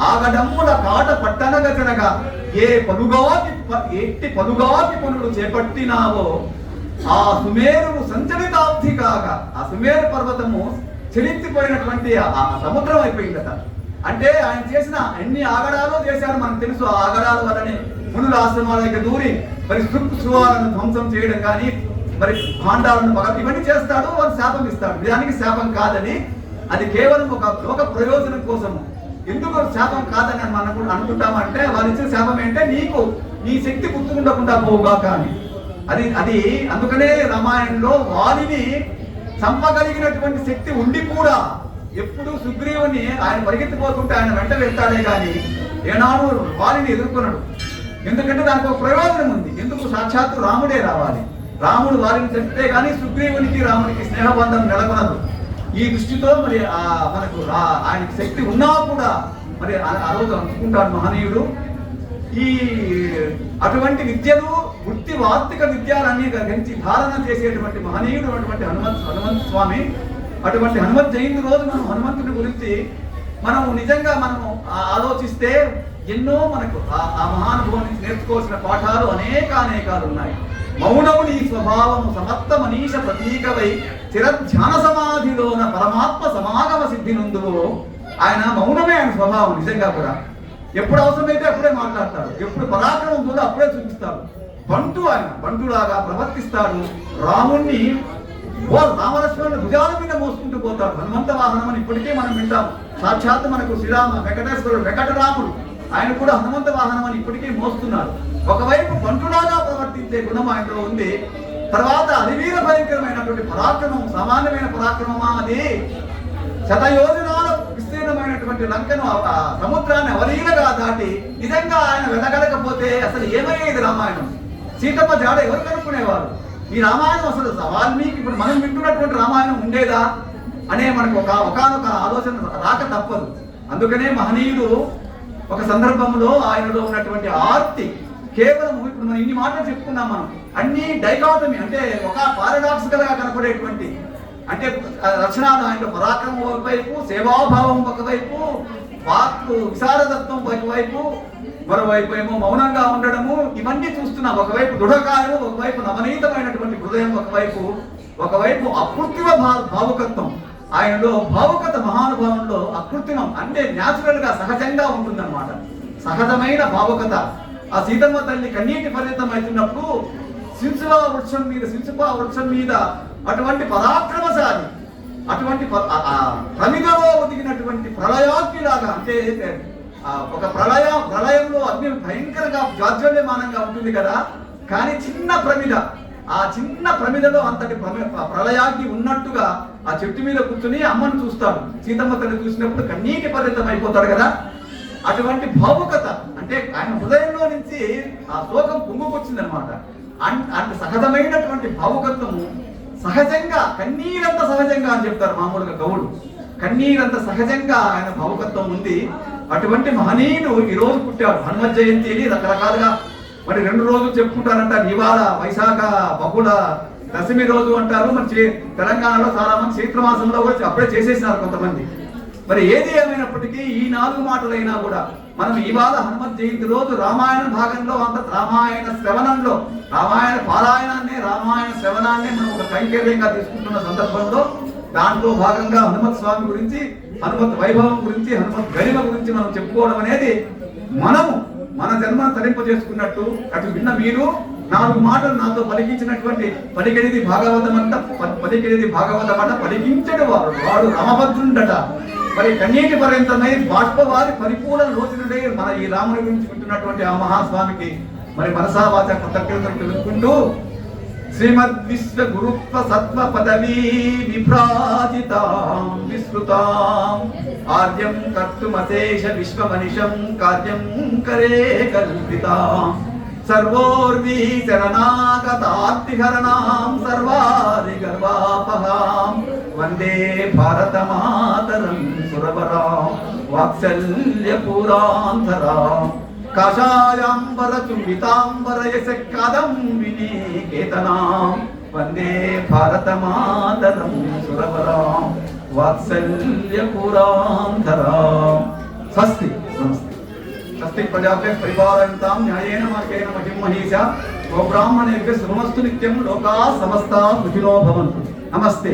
ఆగడముల కాట పట్టనగా చెరగా ఎట్టి పలుగాకి పనులు చేపట్టినావో ఆ సుమేరువు సంచలితాబ్ది కాగా, ఆ సుమేరు పర్వతము చెలించిపోయినటువంటి ఆ సముద్రం అయిపోయిందట. అంటే ఆయన చేసిన ఎన్ని ఆగడాలు చేశారు మనకు తెలుసు. ఆ ఆగడాల వల్లనే మునుల ఆశ్రమాల దగ్గర దూరి మరి శృవాలను ధ్వంసం చేయడం కానీ, మరి భాండాలను ఇవన్నీ చేస్తాడు, వారు శాపం ఇస్తాడు. నిజానికి శాపం కాదని, అది కేవలం ఒక లోక ప్రయోజనం కోసము. ఎందుకు శాపం కాదని మనం అనుకుంటామంటే, వారు ఇచ్చిన శాపం ఏంటంటే నీ శక్తి గుర్తుకుండకుండా పోవుగా కానీ అది అందుకనే రామాయణంలో వారిని చంపగలిగినటువంటి శక్తి ఉండి కూడా ఎప్పుడు సుగ్రీవుని ఆయన పరిగెత్తిపోతుంటే ఆయన వెంట వెళ్తాడే కానీ ఏనాడు వారిని ఎదుర్కొనడు. ఎందుకంటే దానికి ఒక ప్రయోజనం ఉంది. ఎందుకు సాక్షాత్తు రాముడే రావాలి, రాముడు వారిని చెప్తే కానీ సుగ్రీవునికి రామునికి స్నేహబంధం నెలకొనదు. ఈ దృష్టితో మరి మనకు ఆయనకి శక్తి ఉన్నా కూడా మరి ఆ రోజు అనుకుంటాడు మహనీయుడు. ఈ అటువంటి విద్యలు వృత్తి వార్తిక విద్యాలన్నీ గంచి ధారణ చేసేటువంటి మహనీయుడు అటువంటి హనుమంత స్వామి. అటువంటి హనుమత్ జయంతి రోజు మనం హనుమంతుడి గురించి మనం నిజంగా మనము ఆలోచిస్తే ఎన్నో మనకు ఆ మహానుభవం నుంచి నేర్చుకోవాల్సిన పాఠాలు అనేకాలు ఉన్నాయి. మౌనము నీ స్వభావము సమర్థ మనీష ప్రతీకవై చిరధ్యాన సమాధిలోన పరమాత్మ సమాగమ సిద్ధి నుందువో. ఆయన మౌనమే ఆయన స్వభావం. నిజంగా కూడా ఎప్పుడు అవసరమైతే అప్పుడే మాట్లాడతాడు, ఎప్పుడు పరాక్రమం కూడా అప్పుడే చూపిస్తాడు. ఆయన బంటులాగా ప్రవర్తిస్తాడు. రాముణ్ణి రామలక్ష్మణుని భుజాల మీద మోసుకుంటూ పోతాడు. హనుమంత వాహనం అని ఇప్పటికే మనం వింటాం. సాక్షాత్ మనకు శ్రీరామ వెంకటేశ్వరుడు వెంకటరాముడు ఆయన కూడా హనుమంత వాహనం అని ఇప్పటికీ మోస్తున్నాడు. ఒకవైపు బంటులాగా ప్రవర్తించే గుణం ఆయనలో ఉంది. తర్వాత అధివీర భయంకరమైనటువంటి పరాక్రమం, సామాన్యమైన పరాక్రమమా అది. శతయోజనాల విస్తీర్ణమైనటువంటి లంకను సముద్రాన్ని అవలీలగా దాటి నిజంగా ఆయన వెదగలకపోతే అసలు ఏమయ్యేది రామాయణం? సీతమ్మ జాడ ఎవరు కనుక్కునేవారు? ఈ రామాయణం అసలు వాల్మీకి ఇప్పుడు మనం వింటున్నటువంటి రామాయణం ఉండేదా అనే మనకు ఒకనొక ఆలోచన రాక తప్పదు. అందుకనే మహనీయుడు ఒక సందర్భంలో ఆయనలో ఉన్నటువంటి ఆర్తి కేవలం ఇప్పుడు మనం ఇన్ని మాటలు చెప్పుకున్నాం. మనం అన్ని డైకాటమీ అంటే ఒక పారాడాక్సికల్ గా కనపడేటువంటి అంటే రచనలు ఆయనలో పరాక్రమం ఒకవైపు, సేవాభావం ఒకవైపు, వాక్కు విశారదత్వం ఒకవైపు, మరోవైపు ఏమో మౌనంగా ఉండడము, ఇవన్నీ చూస్తున్నాం. ఒకవైపు దృఢకాయము, ఒకవైపు నవనీతమైనటువంటి హృదయం, ఒకవైపు అకృత్రిమ భావుకత్వం. ఆయనలో భావుకత మహానుభావంలో అకృత్రిమం అంటే న్యాచురల్ గా సహజంగా ఉంటుందన్నమాట. సహజమైన భావుకత. ఆ సీతమ్మ తల్లి కన్నీటి ఫలితం అవుతున్నప్పుడు శింసుపా వృక్షం మీద అటువంటి పరాక్రమశాలి, అటువంటి ప్రమిదలో ఒదిగినటువంటి ప్రళయాగ్నిలాగా అంటే ఒక ప్రళయంలో అగ్ని భయంకరంగా జాజ్వల్యమానంగా ఉంటుంది కదా, కానీ చిన్న ప్రమిదలో అంతటి ప్రళయాగ్ని ఉన్నట్టుగా ఆ చెట్టు మీద కూర్చుని అమ్మను చూస్తాడు. సీతమ్మ తల్లి చూసినప్పుడు కన్నీటి ఫలితం అయిపోతాడు కదా. అటువంటి భావుకత అంటే ఆయన హృదయంలో నుంచి ఆ శోకం పొంగుకొచ్చిందనమాట. అంత సహజమైనటువంటి భావుకత్వము సహజంగా, కన్నీరంత సహజంగా అని చెప్తారు మామూలుగా కవులు. కన్నీరంత సహజంగా ఆయన భావుకత్వం ఉంది. అటువంటి మహనీయుడు ఈ రోజు పుట్టాడు. హనుమత్ జయంతిని రకరకాలుగా మరి 2 రోజులు చెప్పుకుంటారంటారు. ఇవాళ వైశాఖ బహుళ దశమి రోజు అంటారు. మరి తెలంగాణలో చాలా మంది చైత్రమాసంలో కూడా అప్పుడే చేసేసినారు కొంతమంది. మరి ఏది ఏమైనప్పటికీ ఈ 4 మాటలైనా కూడా మనం ఇవాళ హనుమత్ జయంతి రోజు రామాయణ భాగంలో రామాయణ శ్రవణంలో రామాయణ పారాయణాన్ని, రామాయణ శ్రవణాన్ని మనం ఒక కైంకర్యంగా తీసుకుంటున్న సందర్భంలో దాంట్లో భాగంగా హనుమత్ స్వామి గురించి, హనుమత్ వైభవం గురించి, హనుమత్ గరిమ గురించి మనం చెప్పుకోవడం అనేది మనము మన జన్మను తరింప చేసుకున్నట్టు. అటు విన్న మీరు 4 మాటలు నాతో పలికించినటువంటి పలికినది భాగవతం అంట, పలికించడు వాడు రామభద్రుండట. మరి కన్నీటి పర్యంతమై బాష్పవారి పరిపూర్ణ లోచనుడే మన ఈ రాముని గురించి వింటున్నటువంటి ఆ మహాస్వామికి మరి మనసావాచ కృతజ్ఞతలు తెలుపుకుంటూ శ్రీమద్ విశ్వ గురుత్వ సత్వ పదవీ విభ్రాజితాం విస్తృతాం ఆద్యం కర్తుమశేష విశ్వమనిషం కార్యం కరే కల్పితాం సర్వోర్వీ శరణాగతార్తిహరణాం సర్వారి గర్వాపహాం వందే భారతమాతరం సురవరాం వాత్సల్యపురాంతరాం కాషాయాంబర చుంబితాంబర యశ కాదంబినీ కేతనాం వందే భారతమాతరం సురవరాం వాత్సల్యపురాంతరాం. స్వస్తి. నమస్తే. స్వస్తి ప్రజాభ్యః పరిపాలయంతాం న్యాయేన మార్గేణ మహిం మహీషా గోబ్రాహ్మణేభ్యః శుభమస్తు నిత్యం లోకాః సమస్తాః సుఖినో భవంతు. నమస్తే.